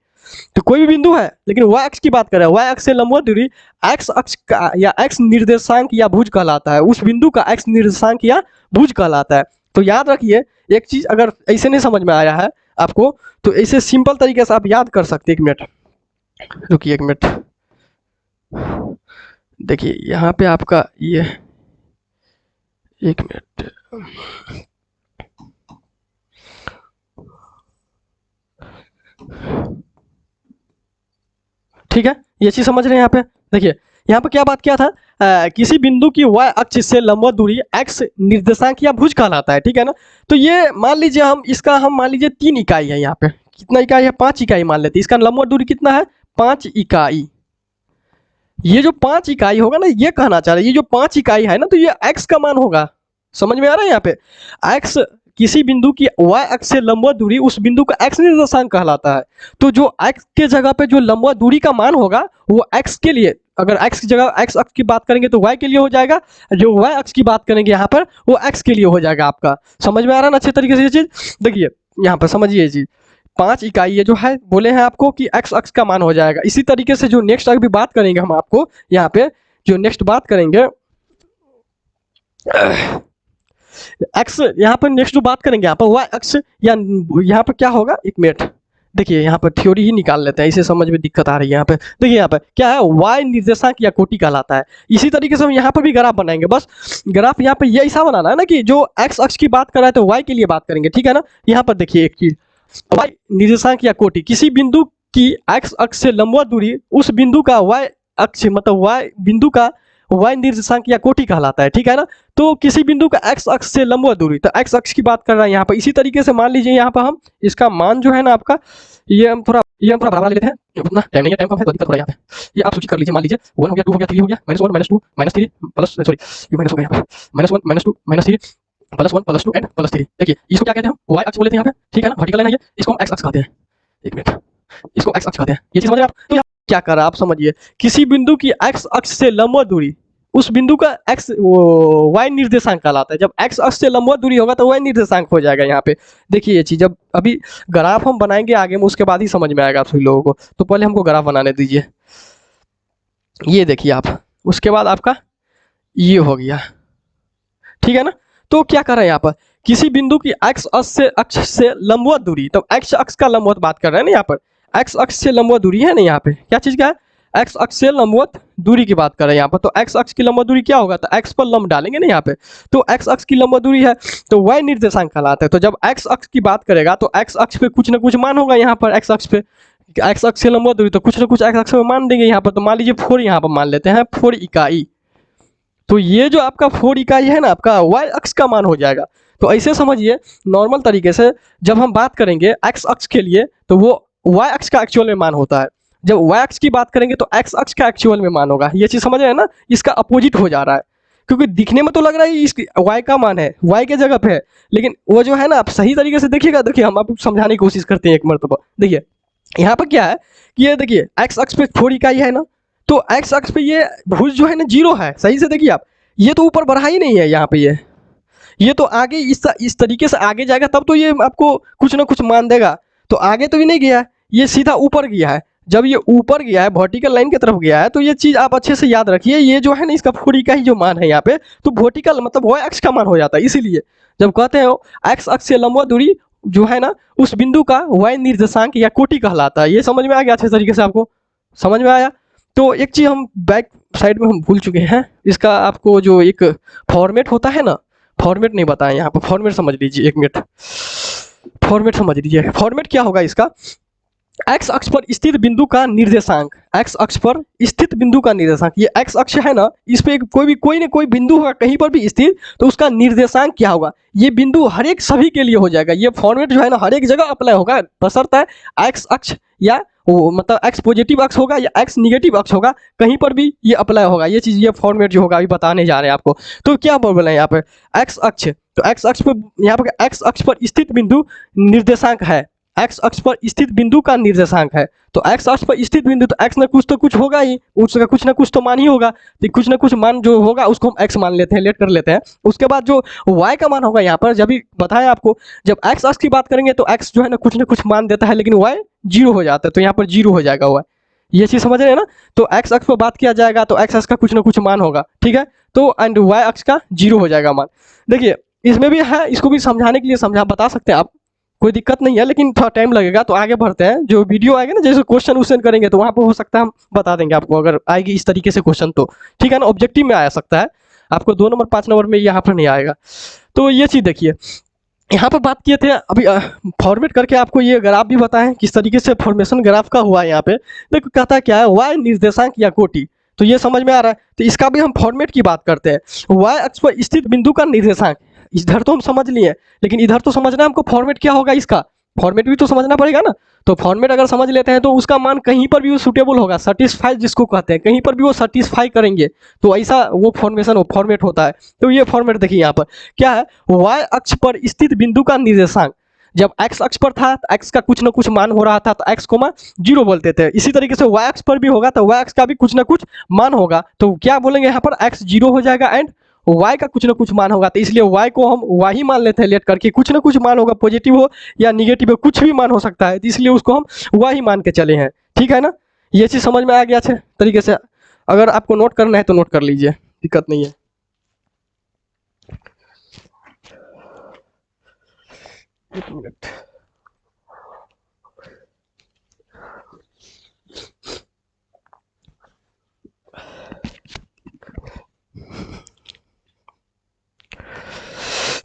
तो कोई भी बिंदु है लेकिन वाई अक्ष की बात कर रहे हैं, वाई अक्ष से लंबवत दूरी एक्स अक्ष का या एक्स निर्देशांक या भुज कहलाता है, उस बिंदु का एक्स निर्देशांक या भुज कहलाता है। तो याद रखिए एक चीज, अगर ऐसे नहीं समझ में आया है आपको तो ऐसे सिंपल तरीके से आप याद कर सकते हैं। एक मिनट रुकिए, एक मिनट, देखिए यहाँ पे आपका ये, एक मिनट, ठीक है, ये चीज समझ रहे हैं यहाँ पे। देखिए यहाँ पे क्या बात किया था, किसी बिंदु की वाई अक्ष से लंबवत दूरी एक्स निर्देशांक या भुज कहलाता है, ठीक है ना। तो ये मान लीजिए हम मान लीजिए 3 इकाई है, यहाँ पे कितना इकाई है, 5 इकाई मान लेते हैं। इसका लंबवत दूरी कितना है, 5 इकाई। ये जो 5 इकाई होगा ना, ये कहना चाह रहे हैं, ये जो 5 इकाई है ना, तो ये एक्स का मान होगा, समझ में आ रहा है। यहाँ पे एक्स, किसी बिंदु की वाई अक्ष से लंबवत दूरी उस बिंदु का एक्स निर्देशांक कहलाता है। तो जो एक्स के जगह पे जो लंबवत दूरी का मान होगा वो एक्स के लिए, अगर एक्स की जगह एक्स अक्ष की बात करेंगे तो वाई के लिए हो जाएगा, जो वाई अक्ष की बात करेंगे यहाँ पर वो एक्स के लिए हो जाएगा आपका। समझ में आ रहा है ना अच्छे तरीके से ये चीज। देखिए यहाँ पर समझिए ये चीज, 5 इकाई ये जो है बोले हैं आपको कि एक्स अक्ष का मान हो जाएगा। इसी तरीके से जो नेक्स्ट अभी बात करेंगे हम आपको यहाँ पे, जो नेक्स्ट बात करेंगे एक्स, यहाँ पर नेक्स्ट जो बात करेंगे यहाँ पर वाई अक्ष, या यहाँ पर क्या होगा, एक मिनट, देखिए यहाँ पर थ्योरी ही निकाल लेते हैं, इसे समझ में दिक्कत आ रही है यहाँ पे। देखिए यहाँ पर क्या है, वाई निर्देशांक या कोटि कहलाता है। इसी तरीके से हम यहाँ पर भी ग्राफ बनाएंगे, बस ग्राफ यहाँ पे ये ऐसा बनाना है ना कि जो एक्स अक्ष की बात कर रहा है तो वाई के लिए बात करेंगे, ठीक है ना। यहाँ पर देखिए एक चीज, वाई निर्देशांक या कोटि, किसी बिंदु की एक्स अक्ष से लंबवत दूरी उस बिंदु का वाई अक्ष, मतलब वाई बिंदु का वाई निर्देशांक या कोटि कहलाता है, ठीक है ना। तो किसी बिंदु का एक्स अक्ष से लंबवत दूरी, तो एक्स अक्ष की बात कर रहा है यहाँ पर। इसी तरीके से मान लीजिए यहाँ पर हम इसका मान जो है ना आपका, ये हम थोड़ा बराबर लेते हैं, उतना टाइम नहीं है, टाइम कम है तो दिक्कत हो रहा है यहाँ पे। ये आप सूची कर लीजिए, मान लीजिए 1 हो गया, 2 हो गया, 3 हो गया, -1 -2 -3 प्लस, सॉरी ये माइनस हो गया यहाँ पे, -1 -2 -3 +1 +2 एंड +3। देखिए इसको क्या कहते हैं हम, वाई अक्ष बोले थे यहाँ पे, ठीक है ना, वर्टिकल लाइन है ये, इसको हम एक्स अक्ष कहते हैं। एक मिनट, इसको एक्स अक्ष कहते हैं, ये चीज समझ रहे हैं आप। तो क्या कर रहा है आप समझिए, किसी बिंदु की एक्स अक्ष से लंबवत दूरी, उस बिंदु का एक्स वाई निर्देशांक कहलाता है। जब एक्स अक्ष से लंबवत दूरी होगा तो वाई निर्देशांक हो जाएगा यहाँ पे। देखिए ये चीज़, अब अभी ग्राफ हम बनाएंगे आगे में, उसके बाद ही समझ में आएगा आप सभी लोगों को। तो पहले हमको ग्राफ बनाने दीजिए। ये देखिए आप, उसके बाद आपका ये हो गया, ठीक है ना। तो क्या कर रहे हैं यहाँ पर, किसी बिंदु की अक्ष से लंबवत दूरी, तो एक्स अक्ष का लंबवत बात कर रहे हैं ना यहाँ पर, एक्स अक्ष से लंबवत दूरी है ना यहाँ पे, क्या चीज़ का है, एक्स अक्ष से लंबवत दूरी की बात कर रहे हैं यहाँ पर। तो एक्स अक्ष की लंबवत दूरी क्या होगा, तो एक्स पर लंब डालेंगे ना यहाँ पे, तो एक्स अक्ष की लंबवत दूरी है तो वाई निर्देशांक कहलाता है। तो जब एक्स अक्ष की बात करेगा तो एक्स अक्ष पे कुछ ना कुछ मान होगा यहाँ पर, एक्स अक्ष पे, एक्स अक्ष से लंबवत दूरी तो कुछ ना कुछ एक्स अक्ष पे मान देंगे यहाँ पर। तो मान लीजिए 4 यहाँ पर मान लेते हैं, 4 इकाई। तो ये जो आपका 4 इकाई है ना, आपका वाई अक्ष का मान हो जाएगा। तो ऐसे समझिए नॉर्मल तरीके से जब हम बात करेंगे एक्स अक्ष के लिए तो वो वाई अक्ष का एक्चुअल में मान होता है। जब वाई अक्ष की बात करेंगे तो एक्स अक्ष का एक्चुअल में मान होगा। ये चीज़ समझ रहे हैं ना, इसका अपोजिट हो जा रहा है, क्योंकि दिखने में तो लग रहा है इसकी वाई का मान है, वाई के जगह पे है, लेकिन वो जो है ना, आप सही तरीके से देखिएगा। देखिए हम आपको समझाने की कोशिश करते हैं एक मरतबा। देखिए यहाँ पर क्या है कि ये देखिए एक्स अक्ष पे 4 इकाई है ना, तो एक्स अक्ष पे ये भुज जो है ना 0 है। सही से देखिए आप, ये तो ऊपर बढ़ा ही नहीं है यहाँ पे, ये तो आगे इस तरीके से आगे जाएगा तब तो ये आपको कुछ ना कुछ मान देगा। तो आगे तो ये नहीं गया, ये सीधा ऊपर गया है। जब ये ऊपर गया है, वर्टिकल लाइन की तरफ गया है, तो ये चीज़ आप अच्छे से याद रखिए। ये जो है ना, इसका 4 का ही जो मान है यहाँ पे, तो वर्टिकल मतलब वाई अक्ष का मान हो जाता है। इसीलिए जब कहते हैं एक्स अक्ष से लंबवत दूरी जो है ना, उस बिंदु का वाई निर्देशांक या कोटि कहलाता है। ये समझ में आ गया अच्छे तरीके से, आपको समझ में आया। तो एक चीज़ हम बैक साइड में हम भूल चुके हैं, इसका आपको जो एक फॉर्मेट होता है ना, फॉर्मेट नहीं बताया यहाँ पर, फॉर्मेट समझ लीजिए, 1 मिनट फॉर्मेट समझ लीजिए। फॉर्मेट क्या होगा इसका, एक्स अक्ष पर स्थित बिंदु का निर्देशांक, एक्स अक्ष पर स्थित बिंदु का निर्देशांक, ये एक्स अक्ष है ना, इस पे कोई ना कोई बिंदु होगा कहीं पर भी स्थित, तो उसका निर्देशांक क्या होगा, ये बिंदु हर एक सभी के लिए हो जाएगा। ये फॉर्मेट जो है ना हर एक जगह अप्लाई होगा, बशर्ते एक्स अक्ष या वो मतलब एक्स पॉजिटिव अक्ष होगा या एक्स निगेटिव अक्ष होगा, कहीं पर भी ये अप्लाई होगा। ये चीज़, ये फॉर्मेट जो होगा अभी बताने जा रहे हैं आपको। तो क्या बोल है यहाँ पे, एक्स अक्ष, तो एक्स अक्ष पर यहाँ पर एक्स अक्ष पर स्थित बिंदु निर्देशांक है, एक्स अक्ष पर स्थित बिंदु का निर्देशांक है। तो एक्स अक्ष पर स्थित बिंदु, तो एक्स में कुछ तो कुछ होगा ही, उसका कुछ ना कुछ तो मान ही होगा, तो कुछ ना कुछ मान जो होगा उसको हम एक्स मान लेते हैं, लेट कर लेते हैं। उसके बाद जो वाई का मान होगा यहाँ पर, जब भी बताया आपको, जब एक्स अक्ष की बात करेंगे तो एक्स जो है ना कुछ मान देता है, लेकिन वाई 0 हो जाता है, तो यहाँ पर 0 हो जाएगा वाई। ये चीज़ समझ रहे हैं ना। तो एक्स अक्ष पर बात किया जाएगा तो एक्स अक्ष का कुछ ना कुछ मान होगा, ठीक है। तो एंड वाई अक्ष का 0 हो जाएगा मान। देखिए इसमें भी है, इसको भी समझाने के लिए बता सकते हैं आप, कोई दिक्कत नहीं है, लेकिन थोड़ा टाइम लगेगा। तो आगे बढ़ते हैं, जो वीडियो आएगा ना, जैसे क्वेश्चन उश्चन करेंगे तो वहाँ पर हो सकता है हम बता देंगे आपको, अगर आएगी इस तरीके से क्वेश्चन तो, ठीक है ना। ऑब्जेक्टिव में आ सकता है, आपको 2 नंबर 5 नंबर में यहाँ पर नहीं आएगा। तो ये चीज़ देखिए, यहाँ पर बात किए थे अभी फॉर्मेट करके आपको ये ग्राफ भी बताएं किस तरीके से फॉर्मेशन ग्राफ का हुआ है। यहाँ पे देखो कहता है क्या है, वाई निर्देशांक या कोटि, तो ये समझ में आ रहा है। तो इसका भी हम फॉर्मेट की बात करते हैं, वाई अक्ष पर स्थित बिंदु का निर्देशांक, इधर तो हम समझ लिए, लेकिन इधर तो समझना हमको फॉर्मेट क्या होगा, इसका फॉर्मेट भी तो समझना पड़ेगा ना। तो फॉर्मेट अगर समझ लेते हैं तो उसका मान कहीं पर भी वो सूटेबल होगा, सेटिस्फाई जिसको कहते हैं, कहीं पर भी वो सेटिस्फाई करेंगे, तो ऐसा वो फॉर्मेट होता है। तो ये फॉर्मेट देखिए यहाँ पर क्या है, वाई अक्ष पर स्थित बिंदु का निर्देशांक, जब एक्स अक्ष पर था तो एक्स का कुछ ना कुछ मान हो रहा था, तो एक्स को मान 0 बोलते थे। इसी तरीके से वाई अक्ष पर भी होगा तो वाई अक्ष का भी कुछ ना कुछ मान होगा, तो क्या बोलेंगे यहाँ पर, एक्स 0 हो जाएगा एंड वाई का कुछ ना कुछ मान होगा। तो इसलिए वाई को हम वाई ही मान लेते हैं, लेट करके कुछ ना कुछ मान होगा, पॉजिटिव हो या निगेटिव हो, कुछ भी मान हो सकता है, तो इसलिए उसको हम वाई ही मान के चले हैं, ठीक है ना। ये चीज़ समझ में आ गया अच्छे तरीके से। अगर आपको नोट करना है तो नोट कर लीजिए, दिक्कत नहीं है। एक मिनट,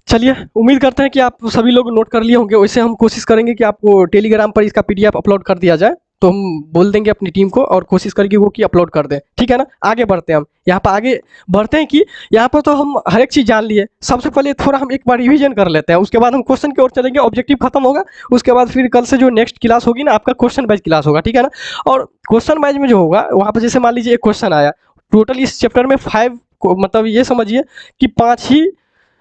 चलिए उम्मीद करते हैं कि आप सभी लोग नोट कर लिए होंगे। वैसे हम कोशिश करेंगे कि आपको टेलीग्राम पर इसका पीडीएफ अपलोड कर दिया जाए, तो हम बोल देंगे अपनी टीम को और कोशिश करेंगे वो कि अपलोड कर दें, ठीक है ना। आगे बढ़ते हैं, हम यहाँ पर आगे बढ़ते हैं कि यहाँ पर तो हम हर एक चीज़ जान लिए। सबसे पहले थोड़ा हम एक बार रिवीजन कर लेते हैं, उसके बाद हम क्वेश्चन की ओर चलेंगे, ऑब्जेक्टिव खत्म होगा, उसके बाद फिर कल से जो नेक्स्ट क्लास होगी ना आपका, क्वेश्चन वाइज क्लास होगा, ठीक है ना। और क्वेश्चन वाइज में जो होगा वहाँ पर जैसे मान लीजिए एक क्वेश्चन आया, टोटल इस चैप्टर में 5 मतलब ये समझिए कि 5 ही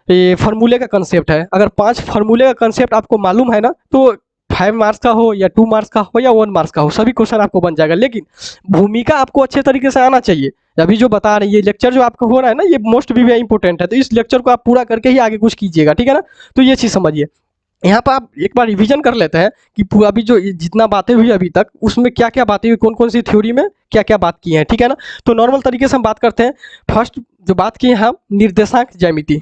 ये फार्मूले का कंसेप्ट है। अगर 5 फार्मूले का कंसेप्ट आपको मालूम है ना, तो 5 मार्क्स का हो या 2 मार्क्स का हो या 1 मार्क्स का हो, सभी क्वेश्चन आपको बन जाएगा। लेकिन भूमिका आपको अच्छे तरीके से आना चाहिए। अभी जो बता रहे हैं ये लेक्चर जो आपका हो रहा है ना, ये मोस्ट भी इंपॉर्टेंट है, तो इस लेक्चर को आप पूरा करके ही आगे कुछ कीजिएगा, ठीक है ना। तो ये चीज़ समझिए। यहाँ पर आप एक बार रिवीजन कर लेते हैं कि पूरा अभी जो जितना बातें हुई अभी तक, उसमें क्या क्या बातें हुई, कौन कौन सी थ्योरी में क्या क्या बात की है, ठीक है ना। तो नॉर्मल तरीके से हम बात करते हैं। फर्स्ट जो बात की है हम, निर्देशांक ज्यामिति,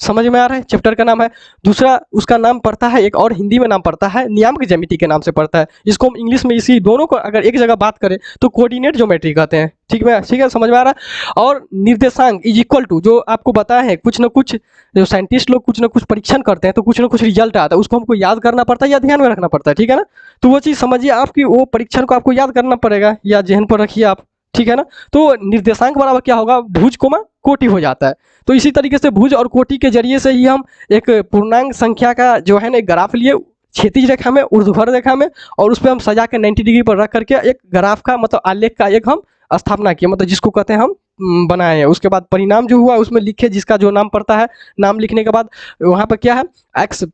समझ में आ रहा है, चैप्टर का नाम है। दूसरा उसका नाम पड़ता है, एक और हिंदी में नाम पड़ता है, नियामक ज्यामिति के नाम से पड़ता है। इसको हम इंग्लिश में इसी दोनों को अगर एक जगह बात करें तो कोऑर्डिनेट ज्योमेट्री कहते हैं, ठीक है, समझ में आ रहा है। और निर्देशांक इज इक्वल टू, जो आपको बताया है, कुछ ना कुछ जो साइंटिस्ट लोग कुछ ना कुछ परीक्षण करते हैं तो कुछ ना कुछ रिजल्ट आता है, उसको हमको याद करना पड़ता है या ध्यान में रखना पड़ता है, ठीक है ना। तो वो चीज़ समझिए आपकी, वो परीक्षण को आपको याद करना पड़ेगा या जहन पर रखिए आप, ठीक है ना। तो निर्देशांक बराबर क्या होगा, भुज कोमा कोटि हो जाता है। तो इसी तरीके से भुज और कोटि के जरिए से ही हम एक पूर्णांक संख्या का जो है ना एक ग्राफ लिए, क्षैतिज रेखा में, ऊर्ध्वाधर रेखा में, और उस पर हम सजा के 90 डिग्री पर रख करके एक ग्राफ का मतलब आलेख का एक हम स्थापना किया, मतलब जिसको कहते हैं हम बनाए हैं। उसके बाद परिणाम जो हुआ उसमें लिखे, जिसका जो नाम पड़ता है, नाम लिखने के बाद वहाँ पर क्या है, एक्स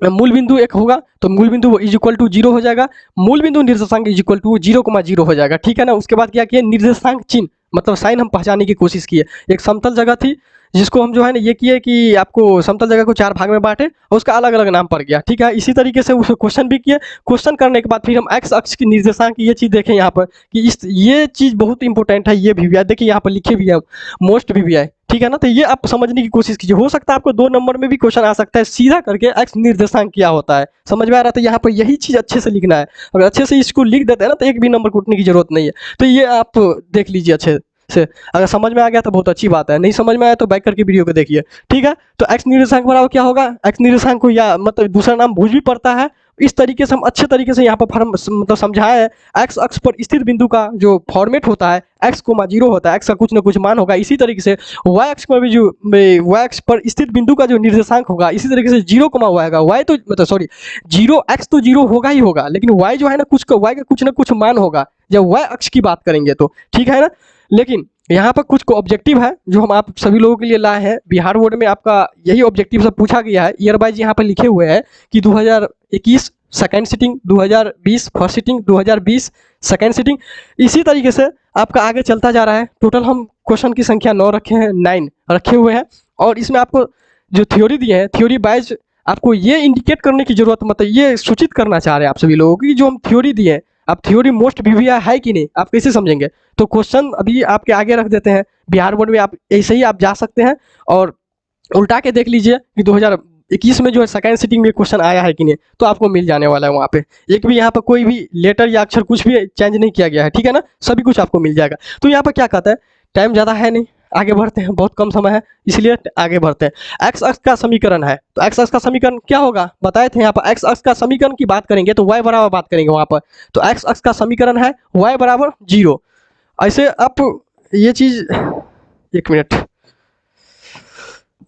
मूल बिंदु एक होगा, तो मूल बिंदु इज इक्वल टू 0 हो जाएगा। मूल बिंदु निर्देशांक इज इक्वल टू 0,0 हो जाएगा, ठीक है ना। उसके बाद क्या किया, निर्देशांक चिन्ह मतलब साइन हम पहचानने की कोशिश किए। एक समतल जगह थी जिसको हम जो है ना ये किए कि आपको समतल जगह को 4 भाग में बांटे और उसका अलग अलग नाम पड़ गया, ठीक है। इसी तरीके से उस क्वेश्चन भी किए। क्वेश्चन करने के बाद फिर हम एक्स अक्ष की निर्देशांक की ये चीज़ देखें यहाँ पर कि इस ये चीज़ बहुत इंपॉर्टेंट है, ये भी है, देखिए यहाँ पर लिखे भी है, मोस्ट भी है, ठीक है ना। तो ये आप समझने की कोशिश कीजिए, हो सकता है आपको 2 नंबर में भी क्वेश्चन आ सकता है सीधा करके एक्स निर्देशांक क्या होता है, समझ में आ रहा है। तो यहाँ पर यही चीज़ अच्छे से लिखना है, अगर अच्छे से इसको लिख देते हैं ना तो एक भी नंबर कूटने की जरूरत नहीं है। तो ये आप देख लीजिए अच्छे से, अगर समझ में आ गया तो बहुत अच्छी बात है, नहीं समझ में आया तो बैक करके वीडियो को देखिए, ठीक है। तो एक्स निर्देशांक बराबर क्या होगा, एक्स निर्देशांक को या मतलब दूसरा नाम भुज भी पड़ता है। इस तरीके से हम अच्छे तरीके से यहाँ पर फॉर्म मतलब समझाया है। एक्स अक्ष पर स्थित बिंदु का जो फॉर्मेट होता है, एक्स कोमा 0 होता है, एक्स का कुछ ना कुछ मान होगा। इसी तरीके से वाई अक्ष पर भी जो वाई अक्ष पर स्थित बिंदु का जो निर्देशांक होगा, इसी तरीके से 0 कोमा वाई का वाई तो मतलब सॉरी 0 एक्स तो 0 होगा ही होगा, लेकिन वाई जो है ना कुछ वाई का कुछ ना कुछ मान होगा जब वाई अक्ष की बात करेंगे तो, ठीक है ना। लेकिन यहाँ पर कुछ ऑब्जेक्टिव है जो हम आप सभी लोगों के लिए लाए हैं। बिहार बोर्ड में आपका यही ऑब्जेक्टिव सब पूछा गया है, ईयर वाइज यहाँ पर लिखे हुए हैं कि 2021 second sitting, 2020 first sitting, 2020 second sitting, इसी तरीके से आपका आगे चलता जा रहा है। टोटल हम क्वेश्चन की संख्या 9 रखे हैं, 9 रखे हुए हैं। और इसमें आपको जो थ्योरी दिए हैं, थ्योरी वाइज आपको ये इंडिकेट करने की जरूरत, मतलब ये सूचित करना चाह रहे हैं आप सभी लोगों की, जो हम थ्योरी दिए हैं, आप थ्योरी मोस्ट वीवीआई है कि नहीं, आप कैसे समझेंगे। तो क्वेश्चन अभी आपके आगे रख देते हैं, बिहार बोर्ड में आप ऐसे ही आप जा सकते हैं और उल्टा के देख लीजिए कि 2021 में जो है सेकेंड सिटिंग में क्वेश्चन आया है कि नहीं, तो आपको मिल जाने वाला है वहाँ पे। एक भी यहाँ पर कोई भी लेटर या अक्षर कुछ भी चेंज नहीं किया गया है, ठीक है ना, सभी कुछ आपको मिल जाएगा। तो यहाँ पर क्या कहता है, टाइम ज़्यादा है नहीं, आगे बढ़ते हैं, बहुत कम समय है इसलिए आगे बढ़ते हैं। एक्स अक्ष का समीकरण है, तो एक्स अक्ष का समीकरण क्या होगा बताए थे। यहाँ पर एक्स अक्ष का समीकरण की बात करेंगे तो वाई बराबर बात करेंगे वहाँ पर। तो एक्स अक्ष का समीकरण है वाई बराबर 0। ऐसे आप ये चीज़, एक मिनट,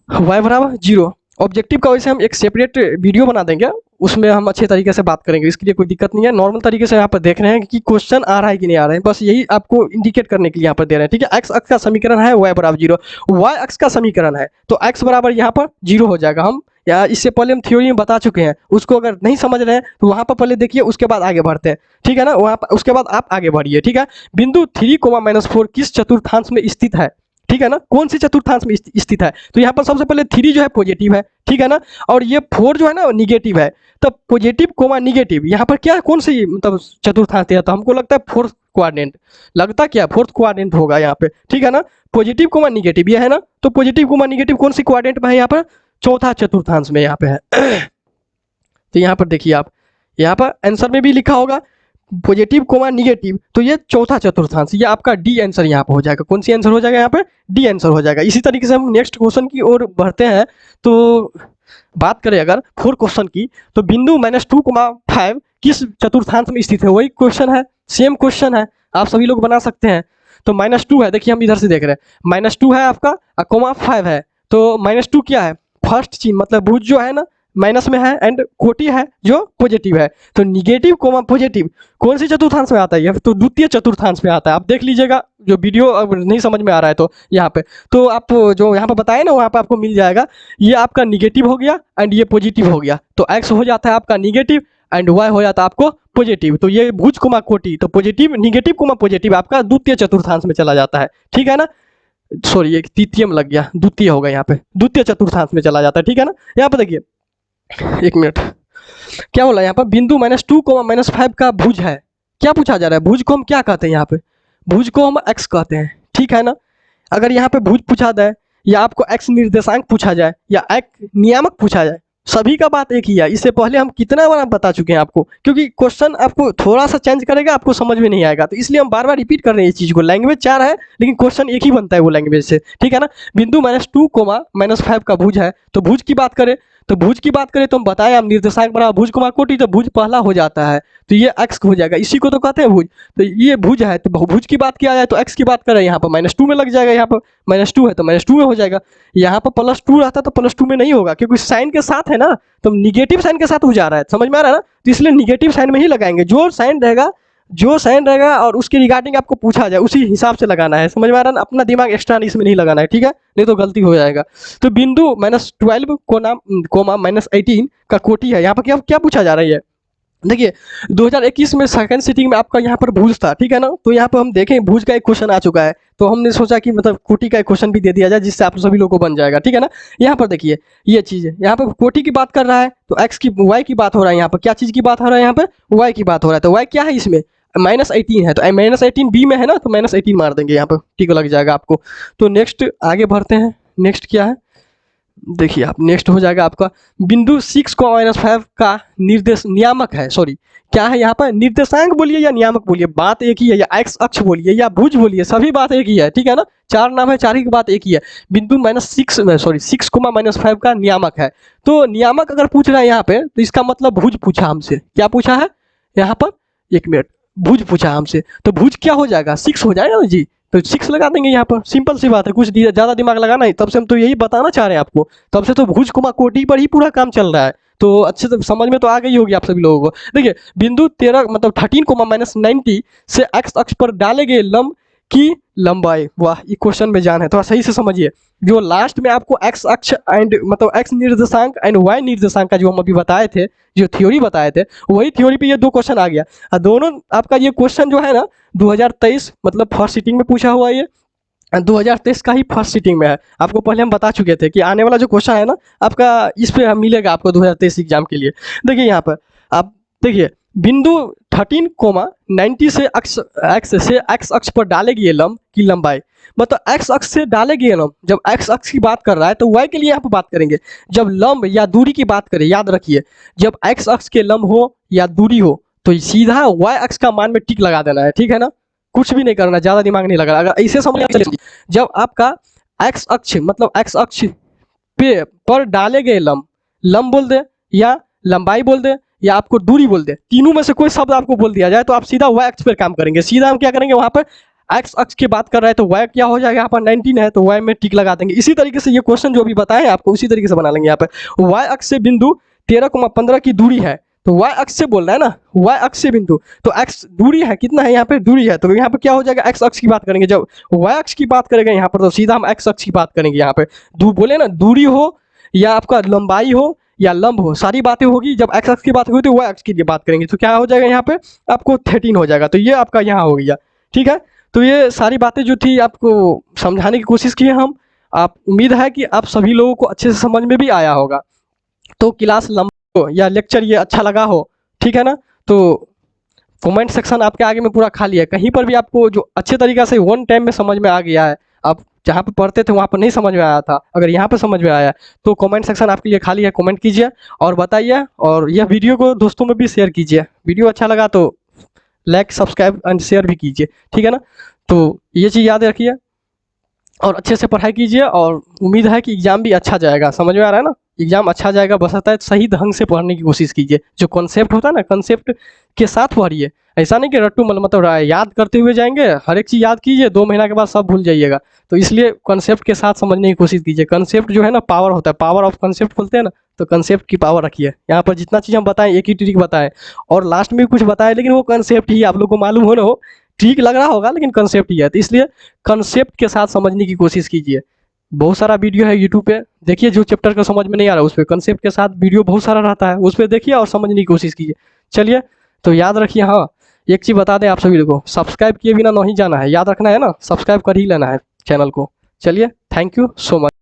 वाई बराबर 0 ऑब्जेक्टिव का वैसे हम एक सेपरेट वीडियो बना देंगे, उसमें हम अच्छे तरीके से बात करेंगे, इसके लिए कोई दिक्कत नहीं है। नॉर्मल तरीके से यहाँ पर देख रहे हैं कि क्वेश्चन आ रहा है कि नहीं आ रहा है, बस यही आपको इंडिकेट करने के लिए यहाँ पर दे रहे हैं, ठीक है। एक्स अक्ष का समीकरण है वाई बराबर 0, वाई अक्ष का समीकरण है तो एक्स बराबर यहाँ पर 0 हो जाएगा। हम या इससे पहले हम थ्योरी में बता चुके हैं, उसको अगर नहीं समझ रहे हैं तो वहाँ पर पहले देखिए, उसके बाद आगे बढ़ते हैं, ठीक है ना। वहाँ पर उसके बाद आप आगे बढ़िए, ठीक है। बिंदु 3,-4 किस चतुर्थांश में स्थित है, ठीक है ना, कौन सी चतुर्थांश में स्थित है। तो यहाँ पर सबसे पहले 3 जो है पॉजिटिव है, ठीक है ना, और ये 4 जो है ना निगेटिव है। तब पॉजिटिव कोमा निगेटिव यहाँ पर क्या कौन सी मतलब चतुर्थांश दिया, तो हमको लगता है फोर्थ क्वाड्रेंट, लगता क्या फोर्थ क्वाड्रेंट होगा यहाँ पे, ठीक है ना। पॉजिटिव कोमा निगेटिव ये है ना, तो पॉजिटिव कोमा निगेटिव कौन सी क्वाड्रेंट में है, यहाँ पर चौथा चतुर्थांश में यहाँ पे है। तो यहाँ पर देखिए आप, यहाँ पर आंसर में भी लिखा होगा पॉजिटिव कोमा निगेटिव, तो ये चौथा चतुर्थांश, ये आपका डी आंसर यहाँ पर हो जाएगा। कौन सी आंसर हो जाएगा यहाँ पे, डी आंसर हो जाएगा। इसी तरीके से हम नेक्स्ट क्वेश्चन की ओर बढ़ते हैं। तो बात करें अगर 4 क्वेश्चन की, तो बिंदु -2,5 किस चतुर्थांश में स्थित है, वही क्वेश्चन है, सेम क्वेश्चन है, आप सभी लोग बना सकते हैं। तो -2 है, देखिए हम इधर से देख रहे हैं, -2 है आपका, कोमा 5 है, तो -2 क्या है, फर्स्ट चिन्ह मतलब भुज जो है ना माइनस में है एंड कोटि है जो पॉजिटिव है। तो निगेटिव कोमा पॉजिटिव कौन सी चतुर्थांश में आता है? ये तो द्वितीय चतुर्थांश में आता है। आप देख लीजिएगा, जो वीडियो अब नहीं समझ में आ रहा है तो यहाँ पे तो आप जो यहाँ पे बताए ना वहाँ पे आपको मिल जाएगा। ये आपका निगेटिव हो गया एंड ये पॉजिटिव हो गया, तो एक्स हो जाता है आपका निगेटिव एंड वाई हो जाता है आपको पॉजिटिव। तो ये भुज कोमा कोटि, तो पॉजिटिव निगेटिव कोमा पॉजिटिव आपका द्वितीय चतुर्थांश में चला जाता है, ठीक है ना। सॉरी एक तृतीय में लग गया, द्वितीय होगा यहाँ पे, द्वितीय चतुर्थांश में चला जाता है, ठीक है ना। यहाँ पे देखिए, एक मिनट, क्या बोला यहाँ पर, बिंदु -2 -5 का भुज है। क्या पूछा जा रहा है? भुज को हम क्या कहते हैं? यहाँ पे भुज को हम एक्स कहते हैं, ठीक है ना। अगर यहाँ पे भुज पूछा जाए या आपको एक्स निर्देशांक पूछा जाए या एक्स नियामक पूछा जाए, सभी का बात एक ही है। इससे पहले हम कितना बार बता चुके हैं आपको, क्योंकि क्वेश्चन आपको थोड़ा सा चेंज करेगा, आपको समझ में नहीं आएगा, तो इसलिए हम बार बार रिपीट कर रहे हैं इस चीज़ को। लैंग्वेज 4 है लेकिन क्वेश्चन एक ही बनता है वो लैंग्वेज से, ठीक है ना। बिंदु -2 -5 का भुज है, तो भुज की बात करें तो हम बताएं, हम निर्देशांक बना भुज कोमा कोटि, तो भुज पहला हो जाता है, तो ये एक्स हो जाएगा, इसी को तो कहते हैं भुज। तो ये भुज है, तो भुज की बात किया जाए तो एक्स की बात करें, यहाँ पर -2 में लग जाएगा, यहाँ पर -2 है तो -2 में हो जाएगा। यहाँ पर +2 रहता तो +2 में नहीं होगा, क्योंकि साइन के साथ है ना, तो निगेटिव साइन के साथ हो जा रहा है, समझ में आ रहा है ना। तो इसलिए निगेटिव साइन में ही लगाएंगे, जो साइन रहेगा और उसके रिगार्डिंग आपको पूछा जाए उसी हिसाब से लगाना है, समझ में आ रहा है ना। अपना दिमाग एक्स्ट्रा इसमें नहीं लगाना है, ठीक है, नहीं तो गलती हो जाएगा। तो बिंदु -12 -18 का कोटि है। यहाँ पर क्या क्या पूछा जा रहा है? देखिए 2021 में सेकंड सिटिंग में आपका यहाँ पर भुज था, ठीक है ना। तो यहाँ पर हम देखें भुज का एक क्वेश्चन आ चुका है, तो हमने सोचा कि मतलब कोटि का एक क्वेश्चन भी दे दिया जाए, जिससे आप सभी लोगों को बन जाएगा, ठीक है ना। यहाँ पर देखिए ये चीज़ है, यहाँ पर कोटि की बात कर रहा है तो एक्स की वाई की बात हो रहा है, यहाँ पर क्या चीज़ की बात हो रहा है? यहाँ पर वाई की बात हो रहा है। तो वाई क्या है इसमें? -18 है, तो -18 बी में है ना, तो -18 मार देंगे यहाँ पर, ठीक लग जाएगा आपको। तो नेक्स्ट आगे बढ़ते हैं, नेक्स्ट क्या है देखिए आप, नेक्स्ट हो जाएगा आपका बिंदु 6 -5 का निर्देश नियामक है, सॉरी क्या है यहाँ पर? निर्देशांक बोलिए या नियामक बोलिए, बात एक ही है, या एक्स अक्ष बोलिए या भुज बोलिए, सभी बात एक ही है, ठीक है ना। 4 नाम है, 4 की बात एक ही है। बिंदु -6 -5 का नियामक है। तो नियामक अगर पूछ रहा है यहाँ पे, तो इसका मतलब भुज पूछा हमसे। क्या पूछा है यहाँ पर? एक मिनट, भुज पूछा हमसे, तो भुज क्या हो जाएगा? 6 हो जाएगा ना जी, तो 6 लगा देंगे यहाँ पर, सिंपल सी बात है, कुछ ज़्यादा दिमाग लगाना ही। तब से हम तो यही बताना चाह रहे हैं आपको, तब से तो भुज कोमा कोटि पर ही पूरा काम चल रहा है, तो अच्छे से समझ में तो आ गई होगी आप सभी लोगों को। देखिए बिंदु 13 मतलब 13 -90 से एक्स अक्ष पर डाले गए लंब की लंबाई, वाह ये क्वेश्चन में जान है, थोड़ा सही से समझिए। जो लास्ट में आपको एक्स अक्ष एंड मतलब एक्स निर्देशांक एंड वाई निर्देशांक का जो हम अभी बताए थे, जो थ्योरी बताए थे, वही थ्योरी पे ये 2 क्वेश्चन आ गया। और दोनों आपका ये क्वेश्चन जो है ना 2023 मतलब फर्स्ट सिटिंग में पूछा हुआ, ये 2023 का ही फर्स्ट सिटिंग में है। आपको पहले हम बता चुके थे कि आने वाला जो क्वेश्चन है ना आपका इस पे मिलेगा आपको 2023 एग्जाम के लिए। देखिए यहाँ पर आप देखिए बिंदु 13, 90 से एक्स अक्ष पर डाले गए लंब की लंबाई, मतलब एक्स अक्ष से डाले गए लंब, जब एक्स अक्ष की बात कर रहा है तो वाई के लिए यहाँ पर बात करेंगे। जब लंब या दूरी की बात करें, याद रखिए जब एक्स अक्ष के लंब हो या दूरी हो तो सीधा वाई अक्ष का मान में टिक लगा देना है, ठीक है ना, कुछ भी नहीं करना, ज़्यादा दिमाग नहीं लगाना। अगर ऐसे समझ चलिए, जब आपका एक्स अक्ष मतलब एक्स अक्ष पे पर डाले गए लंब बोल दे या लंबाई बोल दे या आपको दूरी बोल दे, तीनों में से कोई शब्द आपको बोल दिया जाए तो आप सीधा वाई अक्ष पर काम करेंगे। सीधा हम क्या करेंगे, वहाँ पर एक्स अक्ष की बात कर रहे हैं तो वाई क्या हो जाएगा, यहाँ पर 19 है तो वाई में टिक लगा देंगे। इसी तरीके से ये क्वेश्चन जो अभी बताए आपको उसी तरीके से बना लेंगे। यहाँ पर वाई अक्ष से बिंदु 13, 15 की दूरी है, तो वाई अक्ष से बोल रहा है ना, वाई अक्ष से बिंदु, तो एक्स दूरी है, कितना है यहाँ पे दूरी है, तो यहाँ पे क्या हो जाएगा एक्स अक्ष की बात करेंगे। जब वाई अक्ष की बात करेंगे यहाँ पर तो सीधा हम एक्स अक्ष की बात करेंगे। यहाँ पे बोले ना दूरी हो या आपका लंबाई हो या लंब हो, सारी बातें होगी। जब एक्स अक्ष की बात होगी तो वाई अक्ष की बात करेंगे, तो क्या हो जाएगा यहाँ पे आपको 13 हो जाएगा। तो ये आपका यहाँ हो गया, ठीक है। तो ये सारी बातें जो थी आपको समझाने की कोशिश की हम, आप उम्मीद है कि आप सभी लोगों को अच्छे से समझ में भी आया होगा। तो क्लास लंबा या लेक्चर ये अच्छा लगा हो, ठीक है ना, तो कमेंट सेक्शन आपके आगे में पूरा खाली है। कहीं पर भी आपको जो अच्छे तरीक़े से वन टाइम में समझ में आ गया है, आप जहाँ पे पढ़ते थे वहाँ पर नहीं समझ में आया था, अगर यहाँ पे समझ में आया तो कमेंट सेक्शन आपके लिए खाली है, कमेंट कीजिए और बताइए। और यह वीडियो को दोस्तों में भी शेयर कीजिए, वीडियो अच्छा लगा तो लाइक सब्सक्राइब एंड शेयर भी कीजिए, ठीक है ना। तो ये चीज़ याद रखिए और अच्छे से पढ़ाई कीजिए, और उम्मीद है कि एग्ज़ाम भी अच्छा जाएगा। समझ में आ रहा है ना, एग्ज़ाम अच्छा जाएगा, बस आता है सही ढंग से पढ़ने की कोशिश कीजिए। जो कॉन्सेप्ट होता है ना, कॉन्सेप्ट के साथ पढ़िए, ऐसा नहीं कि रट्टू मतलब याद करते हुए जाएंगे, हर एक चीज़ याद कीजिए, 2 महीना के बाद सब भूल जाइएगा। तो इसलिए कॉन्सेप्ट के साथ समझने की कोशिश कीजिए। कॉन्सेप्ट जो है ना पावर होता है, पावर ऑफ कॉन्सेप्ट बोलते हैं ना, तो कंसेप्ट की पावर रखिए। यहाँ पर जितना चीज़ हम बताएं एक ही ट्रिक बताएं और लास्ट में भी कुछ बताएं, लेकिन वो कंसेप्ट ही आप लोग को मालूम हो ना हो, ठीक लग रहा होगा लेकिन कंसेप्ट ही है, तो इसलिए कंसेप्ट के साथ समझने की कोशिश कीजिए। बहुत सारा वीडियो है यूट्यूब पे, देखिए जो चैप्टर का समझ में नहीं आ रहा उस पर कंसेप्ट के साथ वीडियो बहुत सारा रहता है, उस पर देखिए और समझने की कोशिश कीजिए। चलिए, तो याद रखिए। हाँ, एक चीज़ बता दें आप सभी लोगों को, सब्सक्राइब किए बिना नहीं जाना है, याद रखना है ना, सब्सक्राइब कर ही लेना है चैनल को। चलिए, थैंक यू सो मच।